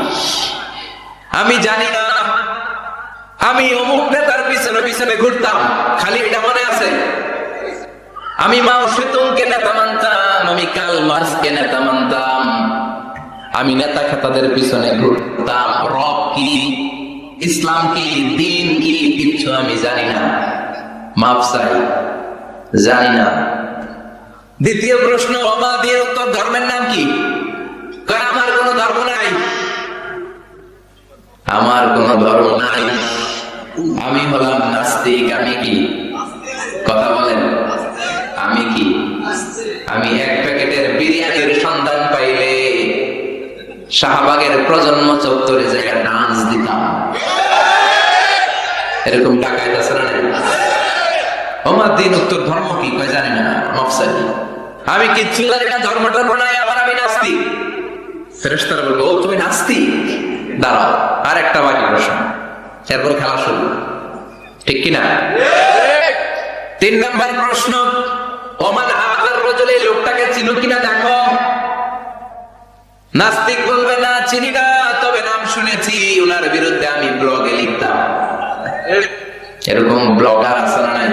আমি জানি না। আমি অমুক নেতার পিছনে পিছনে ঘুরতাম, খালি এটা মনে আছে। আমি মাও সেতুংকে নেতা মানতাম, আমি কাল মার্ক্সকে নেতা মানতাম, আমি নেতা খেতাদের পিছনে ঘুরতাম। রব কি, ইসলাম কি, দিন কি, কিচ্ছু আমি জানি না। মাফ চাই, জানি না। দ্বিতীয় প্রশ্ন, অবাধের উত্তর, ধর্মের নাম কি? আমার কোন ধর্ম নাই, আমার কোন ধর্ম নাই, আমি হলাম নাস্তিক। আমি কি? কথা বলেন, আমি কি? আমি এক প্যাকেটের বিরিয়ানির সন্ধান পাইলে শাহবাগের প্রজন্ম চত্বরে জায়গা ডান্স দিতাম। এরকম ডাকাইত আছে না? আমার দিন উত্তর, ধর্ম কি? কয় জানি না, মফসাই, আমি কিচ্ছু জানি না, ধর্মটা নাই আমার, আমি নাস্তিক। ফেরেশতারা বলবো, ও তুমি নাস্তিক, দাঁড়াও, আর একটা বাকি প্রশ্ন, এরপর খেলা শুরু, ঠিক কিনা? 3 নম্বর প্রশ্ন, ওমান আহার রাজুল, লোকটাকে চিনো কিনা দেখো। নাস্তিক বলবে না, চিনি না, তবে নাম শুনেছি, ওনার বিরুদ্ধে আমি ব্লগে লিখতাম। এরকম ব্লগার আছে না নাই?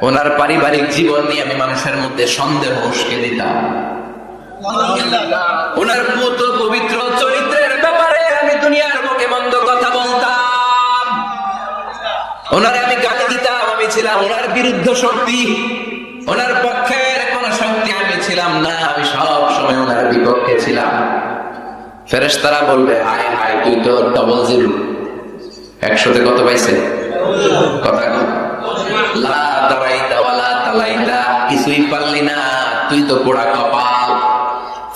ওনার পারিবারিক জীবন নিয়ে আমি মানুষের মধ্যে সন্দেহ উস্কে দিতাম। ওনার পুত পবিত্র চরিত্রের ব্যাপারে আমি দুনিয়ার মুখে মন্দ কথা বলতাম। ওনারে আমি গালি দিতাম, আমি ছিলাম ওনার বিরুদ্ধ শক্তি, ওনার পক্ষের কোন শক্তি আমি ছিলাম না, আমি সব সময় ওনার বিপক্ষে ছিলাম। ফেরেশতারা বলবে, হায় হায়, তুই তো ডবল জিরো, 100-তে কত পাইছে? কথা লা দারাইতা ওয়ালা তালাইতা, কিছুই পারলি না, তুই তো পোড়া কপাল।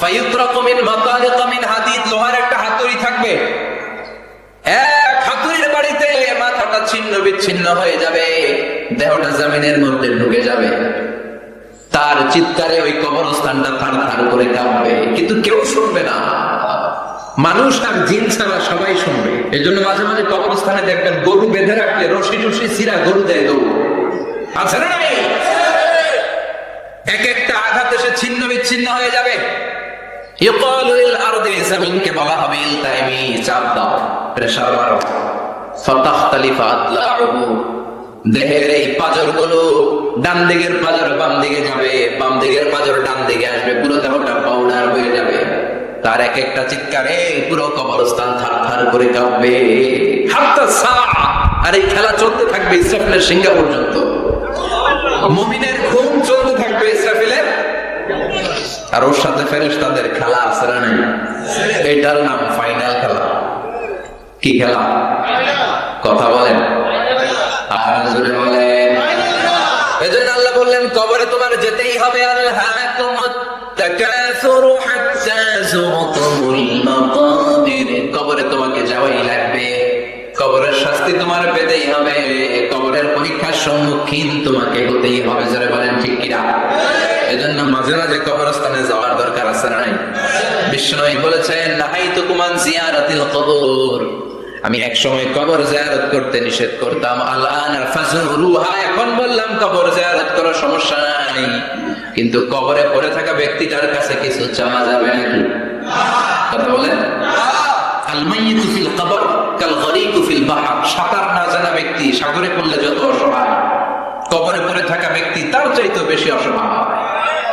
ফায়ুতরাকু মিন মাতালিকা মিন হাদিদ, লোহার একটা হাতুড়ি থাকবে, এক হাতুড়ির বাড়িতে মাথাটা ছিন্ন বিচ্ছিন্ন হয়ে যাবে, দেহটা জমিনের মধ্যে ঢুকে যাবে। তার চিৎকারে ওই কবরস্থানটা থারথার করে কাঁপবে, কিন্তু কেউ শুনবে না। মানুষ আর জিন ছাড়া সবাই শুনবে। এই জন্য মাঝে মাঝে কবরস্থানে দেখবেন গরু বেঁধে রাখলে রশি টসি ছিঁড়া গরু দেয় দৌড়, আছে না? এক একটা আঘাত এসে ছিন্ন বিচ্ছিন্ন হয়ে যাবে। ইউকালু লিল আরদি, জমিনকে বলা হবে ইলতাইমি, চাপ দাও, প্রেসার মারো। ফাতাখতালিফু আদলাউহু, দেহের এই পাঁজরগুলো, ডান দিকের পাঁজর বাম দিকে যাবে, বাম দিকের পাঁজর ডান দিকে আসবে, পুরো দেহটা পাউডার হয়ে যাবে। তার এক একটা চিৎকারে পুরো কবরস্থান থারথার করে কাঁপবে। হাত্তা সাআ, আর এই খেলা চলতে থাকবে ইসরাফিলের সিংহা পর্যন্ত। মুমিনের ঘুম চলতে থাকবে ইসরাফিলের, আর ওর সাথে ফেরেশতাদের খেলা আছে না নাই? এটার নাম ফাইনাল খেলা। কি খেলা? কথা বলেন, আর জোরে বলেন। এজন্য আল্লাহ বললেন, কবরে তোমার যেতেই হবে। আল্লাহ التكاثر حتى زرتم المقابر কবরে তোমাকে যাওয়াই লাগবে কবরের শাস্তি তোমার পেতেই হবে কবরের পরীক্ষার সম্মুখীন তোমাকে হতেই হবে যারা বলেন ঠিক কিনা এজন্য মাঝে মাঝে কবরস্থানে যাওয়ার দরকার আছে না নাই বিষ্ণু বলেছেন নাহাইতুকুম আন জিয়ারাতিল কবর আমি এক সময় কবর জিয়ারত করতে নিষেধ করতাম আলআন ফাজুরুহা এখন বললাম কবর জিয়ারত করার সমস্যা নাই কিন্তু কবরে পড়ে থাকা ব্যক্তিটার কাছে কিছু চাওয়া যাবে নাকি কথা বলেন আল মাইয়িতু ফিল কবর কাল গরিকু ফিল বাহর সাঁতার না জানা ব্যক্তি সাগরে পড়লে যত অসহায় কবরে পড়ে থাকা ব্যক্তি তার চাইতে বেশি অসহায়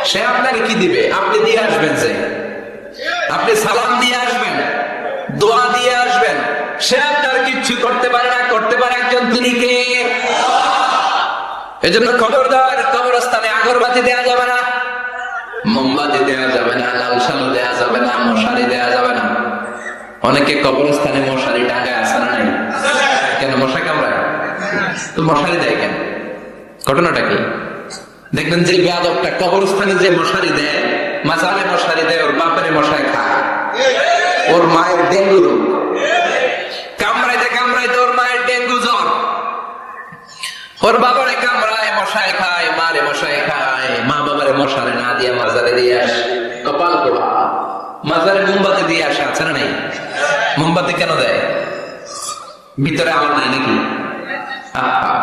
সে আপনাকে কি দিবে আপনি দিয়ে আসবেন যে আপনি সালাম দিয়ে আসবেন দোয়া দিয়ে আসবেন সে আপনার কিচ্ছু করতে পারে না করতে পারে একজন তিনি কে এজন্য খবরদার কবরস্থানে আগরবাতি দেয়া যাবে না মোমবাতি দেয়া যাবে না লাল শালু দেয়া যাবে না মশারি দেয়া যাবে না অনেকে কবরস্থানে মশারি টাঙ্গায় আসে না নাই কেন মশা কামড়ায় তো মশারি দেয় কেন ঘটনাটা কি দেখবেন যে বেয়াদবটা কবরস্থানে যে মশারি দেয় মাজারে মশারি দেয় ওর বাপের মশায় খায় ওর মায়ের ডেঙ্গু রোগ কামড়াইতে কামড়াইতে ওর মায়ের ডেঙ্গু জ্বর ওর বাবারে কামড়ায় মশায় খায় মারে মশায় খায় মা বাবারে মশারে না দিয়ে মাজারে দিয়ে আসে কপাল পোড়া মাজারে মোমবাতি দিয়ে আসে আছে না নেই মোমবাতি কেন দেয় ভিতরে আলো নাই নাকি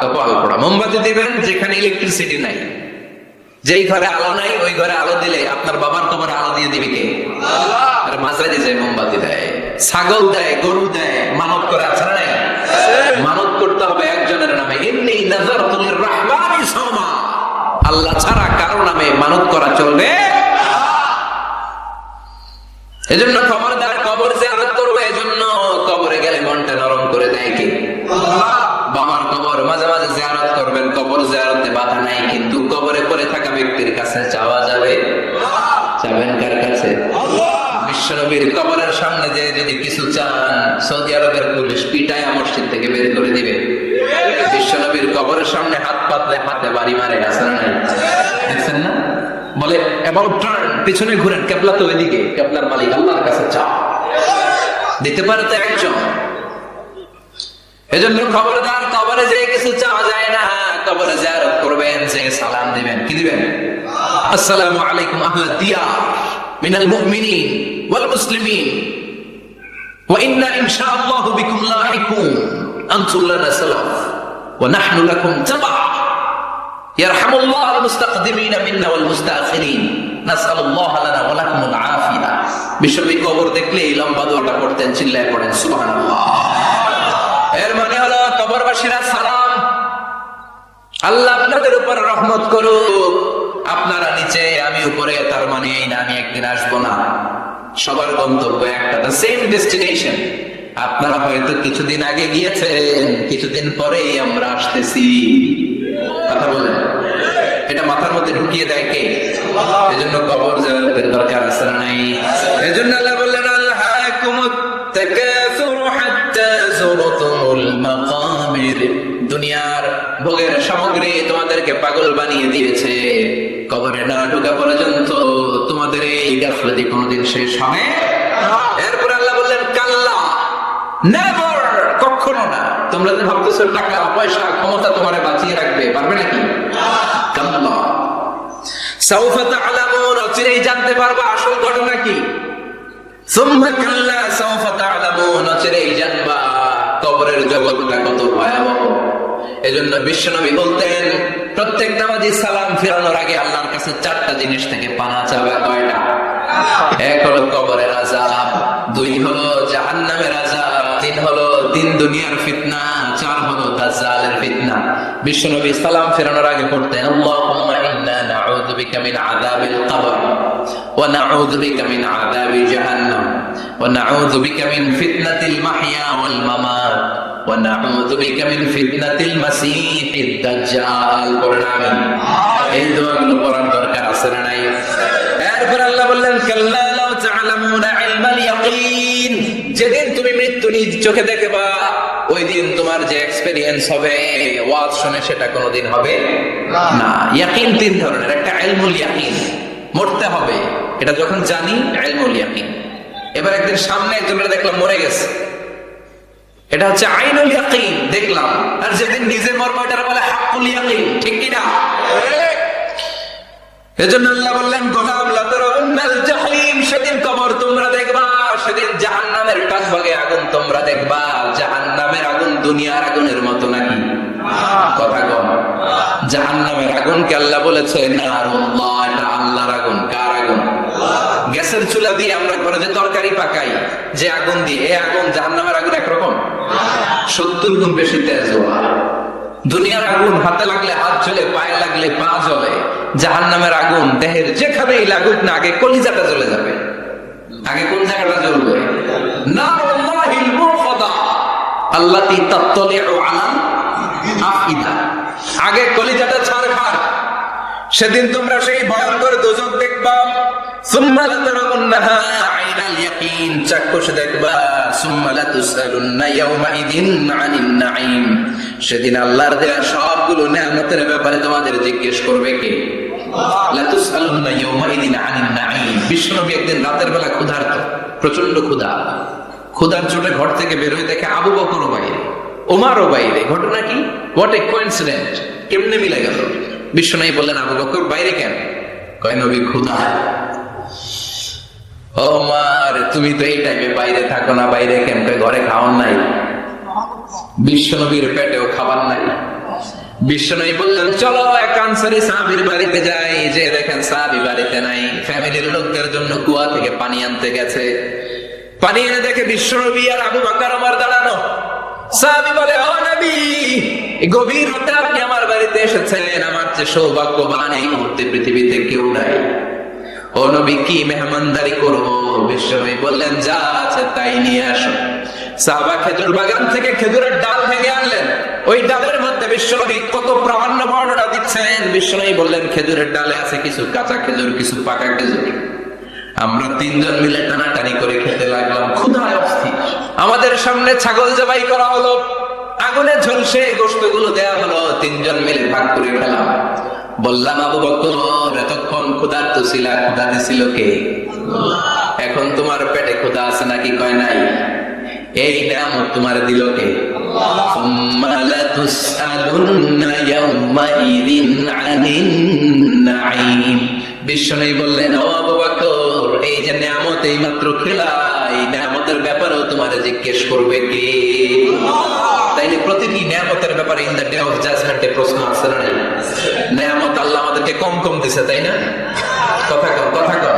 কপাল পোড়া মোমবাতি দিবেন যেখানে ইলেকট্রিসিটি নাই যেই ঘরে আলো নাই ওই ঘরে আলো দিলে আপনার বাবার কবরে আলো দিয়ে দিবে কে আর মাজারে যায় মোমবাতি দেয় ছাগল দেয় গরু দেয় মানত করে আছে না নাই মানত করতে হবে একজনের নামে ইন্নী নাযারতু লিররহমানি সাওমা আল্লাহ ছাড়া কারো নামে মানত করা চলবে এজন্য খবরদার কবর জিয়ারত করবে এজন্য কবরে গেলে মনটা নরম করে দেয় কি বাবার কবর মাঝে মাঝে জিয়ারত করবেন কবর জিয়ারতে বাধা নাই কিন্তু কবরে পড়ে থাকা ব্যক্তির কাছে চাওয়া যাবে চাবেন কার কাছে বিশ্বনবীর কবরের সামনে যে যদি কিছু চান সৌদি আরবের পুলিশ পিটায়া মসজিদ থেকে বের করে দিবে বিশ্বনবীর কবরের সামনে হাত পাতলে হাতে বাড়ি মারে আসেন নাই দেখছেন না বলে অ্যাবাউট টার্ন পিছনে ঘুরেন কেবলা তো ওইদিকে কেবলার মালিক আল্লাহর কাছে চাও দিতে পারে তো একজন এজন্য খবরদার কবরে যে কিছু চাওয়া যায় না কবরে জিয়ারত করবেন যে সালাম দিবেন কি দিবেন আসসালামু আলাইকুম আহলাদ দিয়ার মিনাল মুমিনিন ওয়াল মুসলিমিন ওয়া ইন্না ইনশাআল্লাহু বিকুম লাহিকুন আনতুম লানা সালাফ ওয়া নাহনু লাকুম তাবা ইয়ারহামুল্লাহু আল মুস্তাকদিমিন মিন্না ওয়াল মুস্তাখিরিন নাসআলুল্লাহা লানা ওয়া লাকুমুল আফিয়া বিশ্বনবী কবর দেখলে এই লম্বা দোয়াটা পড়তেন চিল্লায় পড়েন সুবহানাল্লাহ এর মানে হলো কবরবাসীরা সালাম আল্লাহ আপনাদের উপর রহমত করুক আপনারা নিচে আমি উপরে তার মানে এই না আমি একদিন আসবো না সবার গন্তব্য একটা সেম ডেস্টিনেশন আপনারা হয়তো কিছুদিন আগে গিয়েছেন কিছুদিন পরেই আমরা আসতেছি কথা বলেন এটা মাথার মধ্যে ঢুকিয়ে দেয় কে এজন্য কবর জিয়ারতের দরকার আছে না নাই এজন্য আল্লাহ বললেন আল্লাহাকুমুত তাকাসুর হাত্তা যুরতুমুল মাকাবির দুনিয়ার ভোগের সামগ্রী তোমাদেরকে পাগল বানিয়ে দিয়েছে কবরে না ঢোকা পর্যন্ত তোমাদের এই গাফলতি কোনোদিন শেষ হবে এরপর আল্লাহ বললেন কাল্লা নেভার কখনো না তোমরা যে ভাবতেছো টাকা পয়সা ক্ষমতা তোমারে বাঁচিয়ে রাখবে পারবে নাকি কাল্লা সাউফা তা'লামুন অচিরেই জানতে পারবে আসল ঘটনা কি সুম্মা কাল্লা সাউফা তা'লামুন অচিরেই জানবা কবরের জগৎটা কত ভয়াবহ এজন্য বিশ্বনবী বলতেন প্রত্যেক নামাজি সালাম ফিরানোর আগে আল্লাহর কাছে চারটা জিনিস থেকে পানা চাবে কয়টা এক হলো কবরের আযাব দুই হলো জাহান্নামের আযাব তিন হলো দিন দুনিয়ার ফিতনা চার হলো দাজ্জালের ফিতনা বিশ্বনবী সালাম ফিরানোর আগে পড়তেন আল্লাহুম্মা ইন্না নাউযু বিকা মিন আযাবিল কবর ওয়া নাউযু বিকা মিন আযাবি জাহান্নাম ওয়া নাউযু বিকা মিন ফিতনাতিল মাহইয়া ওয়াল মামাত ওয়া নাউযু বিকা মিন ফিতনাতিল মাসীহিদ দাজ্জাল পড়াবেন এই দোয়াগুলো পড়ার দরকার আছে না নাই এরপর আল্লাহ বললেন কাল্লা লাউ তা'লামুনা ইলমাল ইয়াকিন যেদিন তুমি মৃত্যু নিজ চোখে দেখবা ওই দিন তোমার যে এক্সপেরিয়েন্স হবে ওয়াজ শুনে সেটা কোনোদিন হবে না ইয়াকিন তিন ধরনের একটা ইলমুল ইয়াকিন মরতে হবে এটা যখন জানি ইলমুল ইয়াকিন। এবার একদিন সামনে একজনের দেখলাম মরে গেছে, এটা হচ্ছে আইনুল ইয়াকিন, দেখলাম। আর যেদিন নিজে মরবো এটার বলে হাক্কুল ইয়াকিন, ঠিক কি না? এজন্য আল্লাহ বললেন গোলাম লা তারাউন্নাল জাহিম, সেদিন কবর তোমরা দেখবা, সেদিন জাহান্নামের টকবগে আগুন তোমরা দেখবা। জাহান্নামের আগুন দুনিয়ার আগুনের মতো নাকি? কথা কম। জাহান্নামের আগুনকে আল্লাহ বলেছে নারুল্লাহ, এটা আল্লাহর আগুন। কার আগুন? গ্যাসের চুলা দিয়ে আমরা ঘরে যে তরকারি পাকাই, যে আগুন দিয়ে, এই আগুন জাহান্নামের আগুন একরকম, 70 গুণ বেশি তেজ। দুনিয়ার আগুন হাতে লাগলে হাত জ্বলে, পায়ে লাগলে পা জ্বলে। জাহান্নামের আগুন দেহের যেখানেই লাগুক না, আগে কলিজাটা জ্বলে যাবে। আগে কোন জায়গাটা জ্বলবে? নারুল্লাহিল মুফাদা আল্লাতী তাত্তালিউ আলাল আফইদা, আগে কলিজাটা ছাড়খাড়। সেদিন তোমরা সেই ভয়ঙ্কর দোজখ দেখবা। সুম্মা লাতারাউন্নাহা আইনাল ইয়াকিন, চাক্ষুষ দেখবা। সুম্মা লাতুসআলুন্না ইয়াওমাইযিন আনিন নাঈম, সেদিন আল্লাহর দেয়া সবগুলো নেয়ামতের ব্যাপারে তোমাদের জিজ্ঞেস করবে কে? লাতুসআলুন্না ইয়াওমাইযিন আনিন নাঈম। বিশ্বনবী একদিন রাতের বেলা ক্ষুধার্ত, প্রচন্ড ক্ষুধা। ক্ষুধার চোটে ঘর থেকে বের হয়ে দেখে আবু বকরও বাইরে, ওমরও বাইরে। ঘটনা কি? হোয়াট এ কোইন্সিডেন্ট, কেমনে মিলে গেল? বিশ্বনবী বললেন আবু বকর বাইরে কেন? কয় নবী ক্ষুধা। ওমর তুমি তো এই টাইমে বাইরে থাকো না, বাইরে কেন? কয় ঘরে খাওয়ার নাই। বিশ্বনবীর পেটেও খাবার নাই। বিশ্বনবী বললেন চলো এক আনসারী সাহাবীর বাড়িতে যাই। যে দেখেন সাহাবী বাড়িতে নাই, ফ্যামিলির লোকদের জন্য কুয়া থেকে পানি আনতে গেছে। পানি এনে দেখে বিশ্বনবী আর আবু বকর ওমর দাঁড়ানো। সাহাবী বলে ও নবী, গভীর রাতে আপনি আমার বাড়িতে এসেছেন, আমার চেয়ে সৌভাগ্যবান এই মুহূর্তে পৃথিবীতে কেউ নাই। ও নবী কি মেহমানদারি করবো? বিশ্বনবী বললেন যা আছে তাই নিয়ে আসো। সাহাবা খেজুর বাগান থেকে খেজুরের ডাল ভেঙে আনলেন। ওই ডালের মধ্যে বিশ্বনবী কত প্রামাণ্য বর্ণনা দিচ্ছেন। বিশ্বনবী বললেন খেজুরের ডালে আছে কিছু কাঁচা খেজুর, কিছু পাকা খেজুর। আমরা তিনজন মিলে টানাটানি করে খেতে লাগলাম, ক্ষুধায় অস্থির। আমাদের সামনে ছাগল জবাই করা হলো, আগুনে ঝলসে গোশতগুলো দেয়া হলো, তিনজন মিলে ভাগ করে খেলাম। বললাম আবু বকর এতক্ষণ ক্ষুধার্ত ছিলা, ক্ষুধা দিছিল কে? এখন তোমার পেটে ক্ষুধা আছে নাকি? কয় নাই। এই নিয়ামত তোমার দিল কে? সুম্মা লাতুসআলুন্না ইয়াওমাইযিন আনিন নাঈম। বিশ্বনবী বললেন ও আবু বকর এই যে নিয়ামত এই মাত্র খেলা, এই নিয়ামতের ব্যাপারেও তোমার জিজ্ঞেস করবে কে? তাইলে প্রতিটি নিয়ামতের ব্যাপারে ইন দ্য ডে অফ জাজমেন্টে প্রশ্ন আছে না? নিয়ামত আল্লাহ আমাদেরকে কম কম দিছে, তাই না? কথা কম, কথা কম।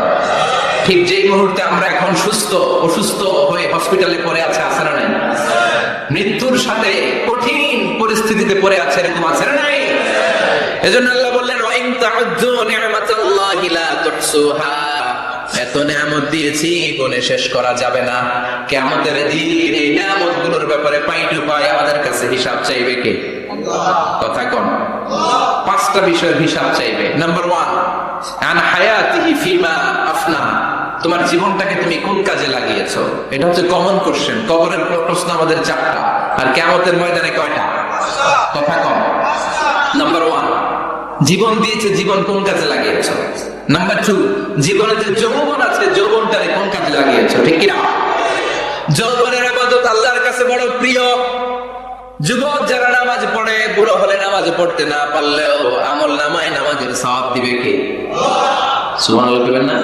ঠিক যেই মুহূর্তে আমরা এখন সুস্থ, অসুস্থ হয়ে হসপিটালে পড়ে আছে না নাই? মৃত্যুর সাথে কঠিন পরিস্থিতিতে পড়ে আছে, এরকম আছে না নাই? এজন্য আল্লাহ বললেন ওয়া ইন তাউদ্দু নি'মাতাল্লাহি লা তুহসুহা, এত নিয়ামত দিয়েছি গুণে শেষ করা যাবে না। কিয়ামতের দিন এই নিয়ামতগুলোর ব্যাপারে পাই টু পাই আমাদের কাছে হিসাব চাইবে কে? কথা কোন? 5টা বিষয়ের হিসাব চাইবে। নাম্বার 1 আন হায়াতিহি ফিমা আফনা, তোমার জীবনটাকে তুমি কোন কাজে লাগিয়েছো? এটা হচ্ছে কমন কোশ্চেন। কবরের প্রশ্ন আমাদের 4টা, আর কিয়ামতের ময়দানে কয়টা? কথা কম। নাম্বার 1 জীবন দিয়েছে, জীবন কোন কাজে লাগিয়েছো? নাম্বার 2 জীবনে যে যৌবন আছে, যৌবনটারে কোন কাজে লাগিয়েছো? ঠিক কি না? যৌবনের ইবাদত আল্লাহর কাছে বড় প্রিয়। যুবক যারা নামাজ পড়ে, বুড়ো হলে নামাজ পড়তে না পারলেও আমল নামায় নামাজের সওয়াব দিবে কে? সুবহানাল্লাহ বলেন না?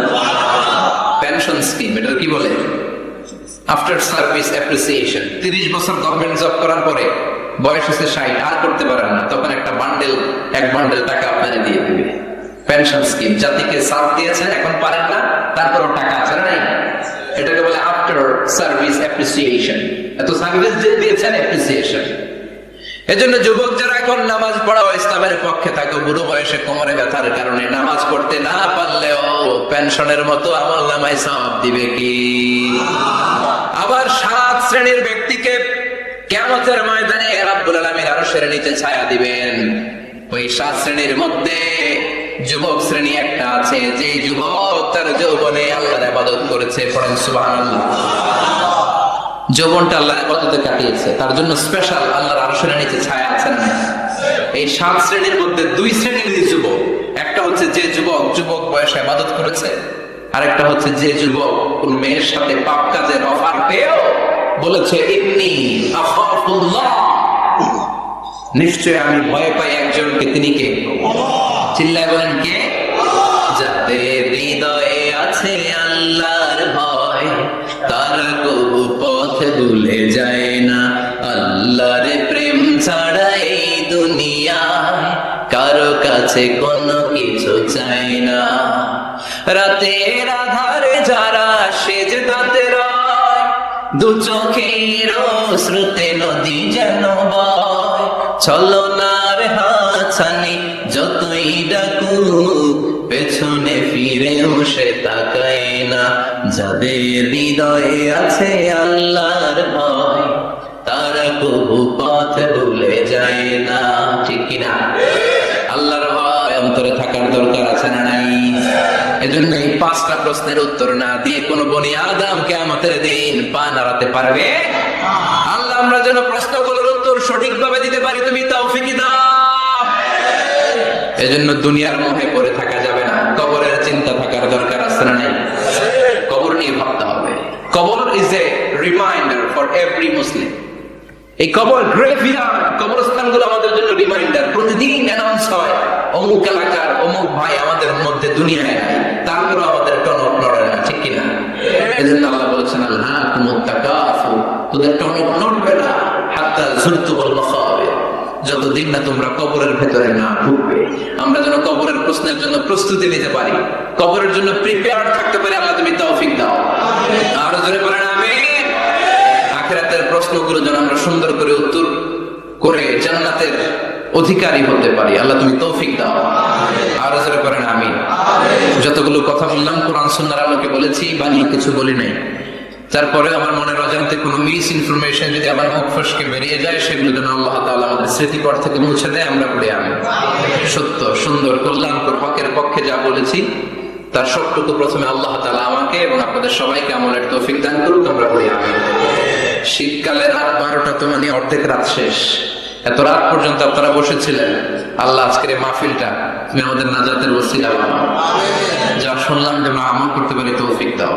পেনশন স্কিম, এটা কি বলে? After service appreciation. 30 বছর গভর্নমেন্ট জব করার পরে বয়স হচ্ছে 60, আর করতে পারেন না, তখন একটা বান্ডেল, এক বান্ডেল টাকা আপনারা দিয়ে দিবে। পেনশন স্কিম, জাতিকে সার্ভ দিয়েছেন, এখন পারেন না, তারপরও টাকা আছে না? এটাকে বলে আফটার সার্ভিস অ্যাপ্রিসিয়েশন। এত সার্ভিস দিয়েছেন, অ্যাপ্রিসিয়েশন। এজন্য যুবক যারা এখন নামাজ পড়াও ইসলামের পক্ষে থাকো, বুড়ো বয়সে কোমরে ব্যথার কারণে নামাজ পড়তে না পারলেও পেনশনের মতো আমল নামায় সওয়াব দিবে কি? আবার 7 শ্রেণীর ব্যক্তিকে কিয়ামতের ময়দানে রাব্বুল আলামিন আরশের নিচে ছায়া দিবেন। ওই 7 শ্রেণীর মধ্যে যুবক শ্রেণী একটা আছে, যে যুবক তার যৌবনে আল্লাহর ইবাদত করেছে। পড়েন সুবহানাল্লাহ। যৌবনটা আল্লাহর ইবাদতে কাটিয়েছে, তার জন্য স্পেশাল আল্লাহর আরশের নিচে ছায়া আছে না? এই 7 শ্রেণীর মধ্যে 2 শ্রেণীর যুবক। একটা হচ্ছে যে যুবক বয়সে ইবাদত করেছে, আরেকটা হচ্ছে যে যুবক কোন মেয়ের সাথে পাপ কাজের অফার পেয়েও বলেছে ইন্নী আখাফুল্লাহ, নিশ্চয় আমি ভয় পাই একজনকে, তিনি কে? চিল্লায় বলেন কে? যাদের হৃদয়ে আছে আল্লাহর ভয়, তার কবু পথ ভুলে যায় না। আল্লাহর প্রেম ছাড়া এই দুনিয়ায় কারো কাছে কোনো কিছু চাই না। রাতের আধারে যারা সেজদাতে রয়, দু চোখের শ্রুতে নদী যেন বয়। ছলনার হাতছানি যতই ডাকুক, পেছনে ফিরেও সে তাকায় না। যাদের হৃদয়ে আছে আল্লাহর ভয়, তারা কবু পথ ভুলে যায় না। ঠিক কিনা? আল্লাহর ভয় অন্তরে থাকার দরকার আছে না নাই? এজন্য এই 5টা প্রশ্নের উত্তর না দিয়ে কোন বনি আদম কিয়ামতের দিন পা নাড়াতে পারবে? আল্লাহ আমরা যেন প্রশ্নগুলোর উত্তর সঠিকভাবে দিতে পারি, তুমি তৌফিক দাও। এজন্য দুনিয়ার মোহে পড়ে থাকা যাবে না, কবরের চিন্তা থাকার দরকার আছে না নাই? কবর নিয়ে ভাবতে হবে। কবর is a reminder for every মুসলিম। এই কবর গ্রেভইয়ার্ড, কবরস্থানগুলো আমাদের জন্য রিমাইন্ডার। প্রতিদিন অ্যানাউন্স হয় অমুক এলাকার অমুক ভাই আমাদের মধ্যে দুনিয়ায় নাই, তারপরে আমাদের টনক নড়ে না। ঠিক কিনা? এজন্য আল্লাহ বলেছেন আল্লাহকুমুত তাকাসুর, তোদের টনক নড়বে না হাত্তা যুরতুমুল মাকাবির, যতদিন না তোমরা কবরের ভেতরে না ঢুকবে। আমরা যেন কবরের প্রশ্নের জন্য প্রস্তুতি নিতে পারি, কবরের জন্য প্রিপেয়ার থাকতে পারি। আল্লাহ তুমি তৌফিক দাও। আরো জোরে বলেন আমিন। আখিরাতের প্রশ্নগুলো যেন আমরা সুন্দর করে উত্তর করে জান্নাতের অধিকারী হতে পারি। আল্লাহ তুমি তৌফিক দাও। আরো জোরে বলেন আমিন। যতগুলো কথা বললাম কোরআন সুন্নাহর আলোকে বলেছি, বানিয়ে কিছু বলি নাই। তারপরে আমার মনের অজান্তে কোনো মিস ইনফরমেশন যদি আমার মুখ ফসকে বেরিয়ে যায়, সেগুলো যেন আল্লাহ তাআলা আমাদের স্মৃতিপট থেকে মুছে দেয়। আমরা বলি আমিন। সত্য, সুন্দর, কল্যাণকর, হকের পক্ষে যা বলেছি তার সবটুকু প্রথমে আল্লাহ তাআলা আমাকে এবং আপনাদের সবাইকে আমলের তৌফিক দান করুক। আমরা বলি আমিন। শীতকালে রাত 12টা তো মানে অর্ধেক রাত শেষ। এত রাত পর্যন্ত আপনারা বসেছিলেন। আল্লাহ আজকের এই মাহফিলটা তুমি আমাদের নাজাতের ওসিলা বানাও। যা শুনলাম যেন আমল করতে পারি তৌফিক দাও।